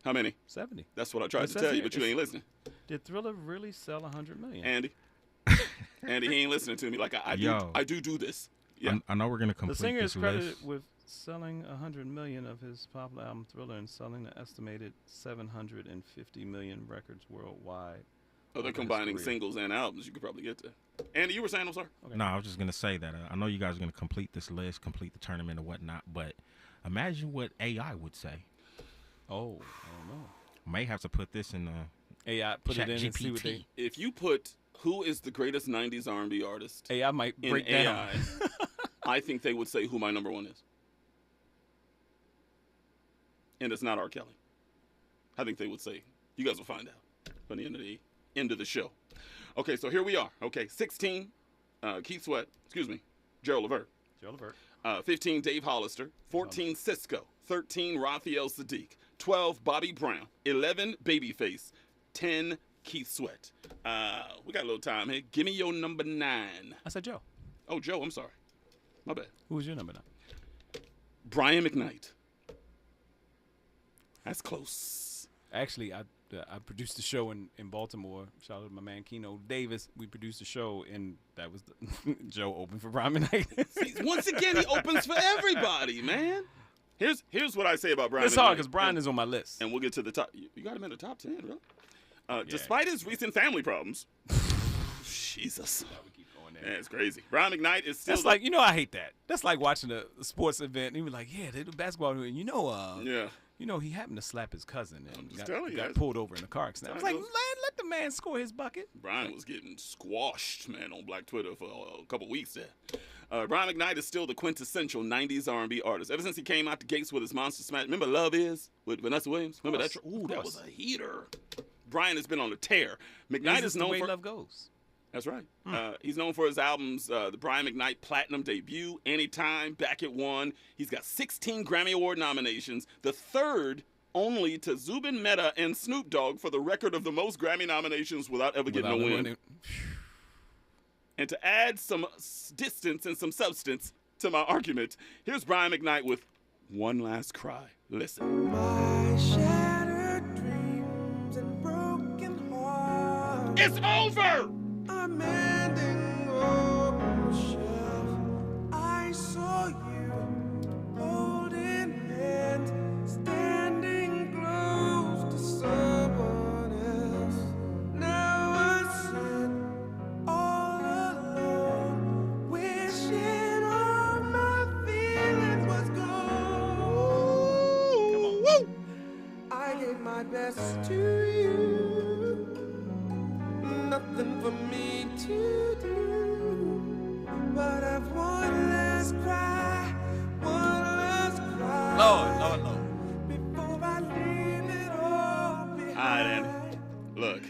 How many? 70. That's what I tried to tell you, but you ain't listening. Did Thriller really sell 100 million? Andy, he ain't listening to me like I do. I do this. Yeah. I know we're gonna complete the singer this is credited list. with selling 100 million of his popular album Thriller and selling the estimated 750 million records worldwide. Oh, they're combining singles and albums. You could probably get to. Andy, you were saying, I'm sorry? Okay. No, I was just gonna say that I know you guys are gonna complete this list, complete the tournament and whatnot, but imagine what AI would say. Oh, I don't know. May have to put this in AI. Put Chat it in GPT. and see what they. If you put who is the greatest 90s R&B artist, AI might break in down. AI, I think they would say who my number one is. And it's not R. Kelly. I think they would say, you guys will find out by the end of the show. Okay, so here we are. Okay, 16, Keith Sweat, Gerald Levert. 15, Dave Hollister. 14, Cisco. 13, Raphael Sadiq. 12, Bobby Brown. 11, Babyface. 10, Keith Sweat. We got a little time here. Give me your number 9. I said Joe. Oh, Joe, I'm sorry. My bad. Who was your number 9? Brian McKnight. That's close. Actually, I produced the show in Baltimore. Shout out to my man Keno Davis. We produced the show, and that was Joe opened for Brian McKnight. Once again, he opens for everybody, man. Here's what I say about Brian. It's hard because Brian is on my list. And we'll get to the top. You got him in the top 10, really? Despite his recent family problems. Jesus. Yeah, it's crazy. Brian McKnight is still. That's like, I hate that. That's like watching a sports event and you be like, yeah, they do basketball. And he happened to slap his cousin and got pulled over in a car accident. I was like, man, let the man score his bucket. Brian was getting squashed, man, on Black Twitter for a couple weeks there. Brian McKnight is still the quintessential 90s R&B artist. Ever since he came out the gates with his Monster Smash. Remember Love Is with Vanessa Williams? Remember that? Ooh, that was a heater. Brian has been on a tear. McKnight is known the way for love goes. That's right. He's known for his albums, the Brian McKnight Platinum debut, Anytime, Back at One. He's got 16 Grammy Award nominations, the third only to Zubin Mehta and Snoop Dogg for the record of the most Grammy nominations without ever getting a win. And to add some distance and some substance to my argument, here's Brian McKnight with One Last Cry. Listen. My shattered dreams and broken heart. It's over! I'm ending on the shelf. I saw you holding hands, standing close to someone else. Now I sit all alone, wishing all my feelings was gone. Woo! I gave my best to you. Nothing for me to do, but I've one last cry, Lord. before I leave it all behind. All right, Andy. Look,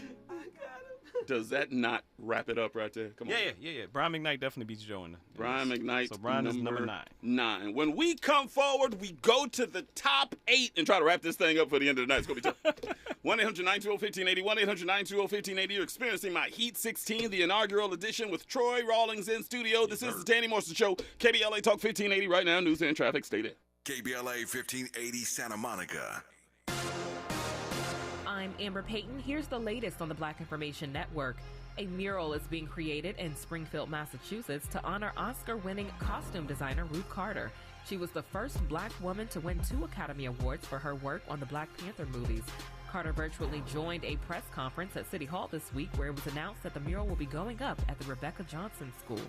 does that not wrap it up right there? Come on. Yeah. Brian McKnight definitely beats Joe in Brian McKnight. So Brian is number 9. When we come forward, we go to the top 8 and try to wrap this thing up for the end of the night. It's going to be tough. 1-800-920-1580, 1-800-920-1580. You're experiencing my Heat 16, the inaugural edition with Troy Rawlings in studio. This is the Danny Morrison Show, KBLA Talk 1580 right now. News and traffic, stay there. KBLA 1580 Santa Monica. I'm Amber Payton. Here's the latest on the Black Information Network. A mural is being created in Springfield, Massachusetts to honor Oscar-winning costume designer Ruth Carter. She was the first Black woman to win 2 Academy Awards for her work on the Black Panther movies. Carter virtually joined a press conference at City Hall this week where it was announced that the mural will be going up at the Rebecca Johnson School.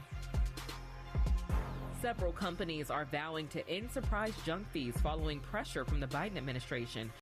Several companies are vowing to end surprise junk fees following pressure from the Biden administration.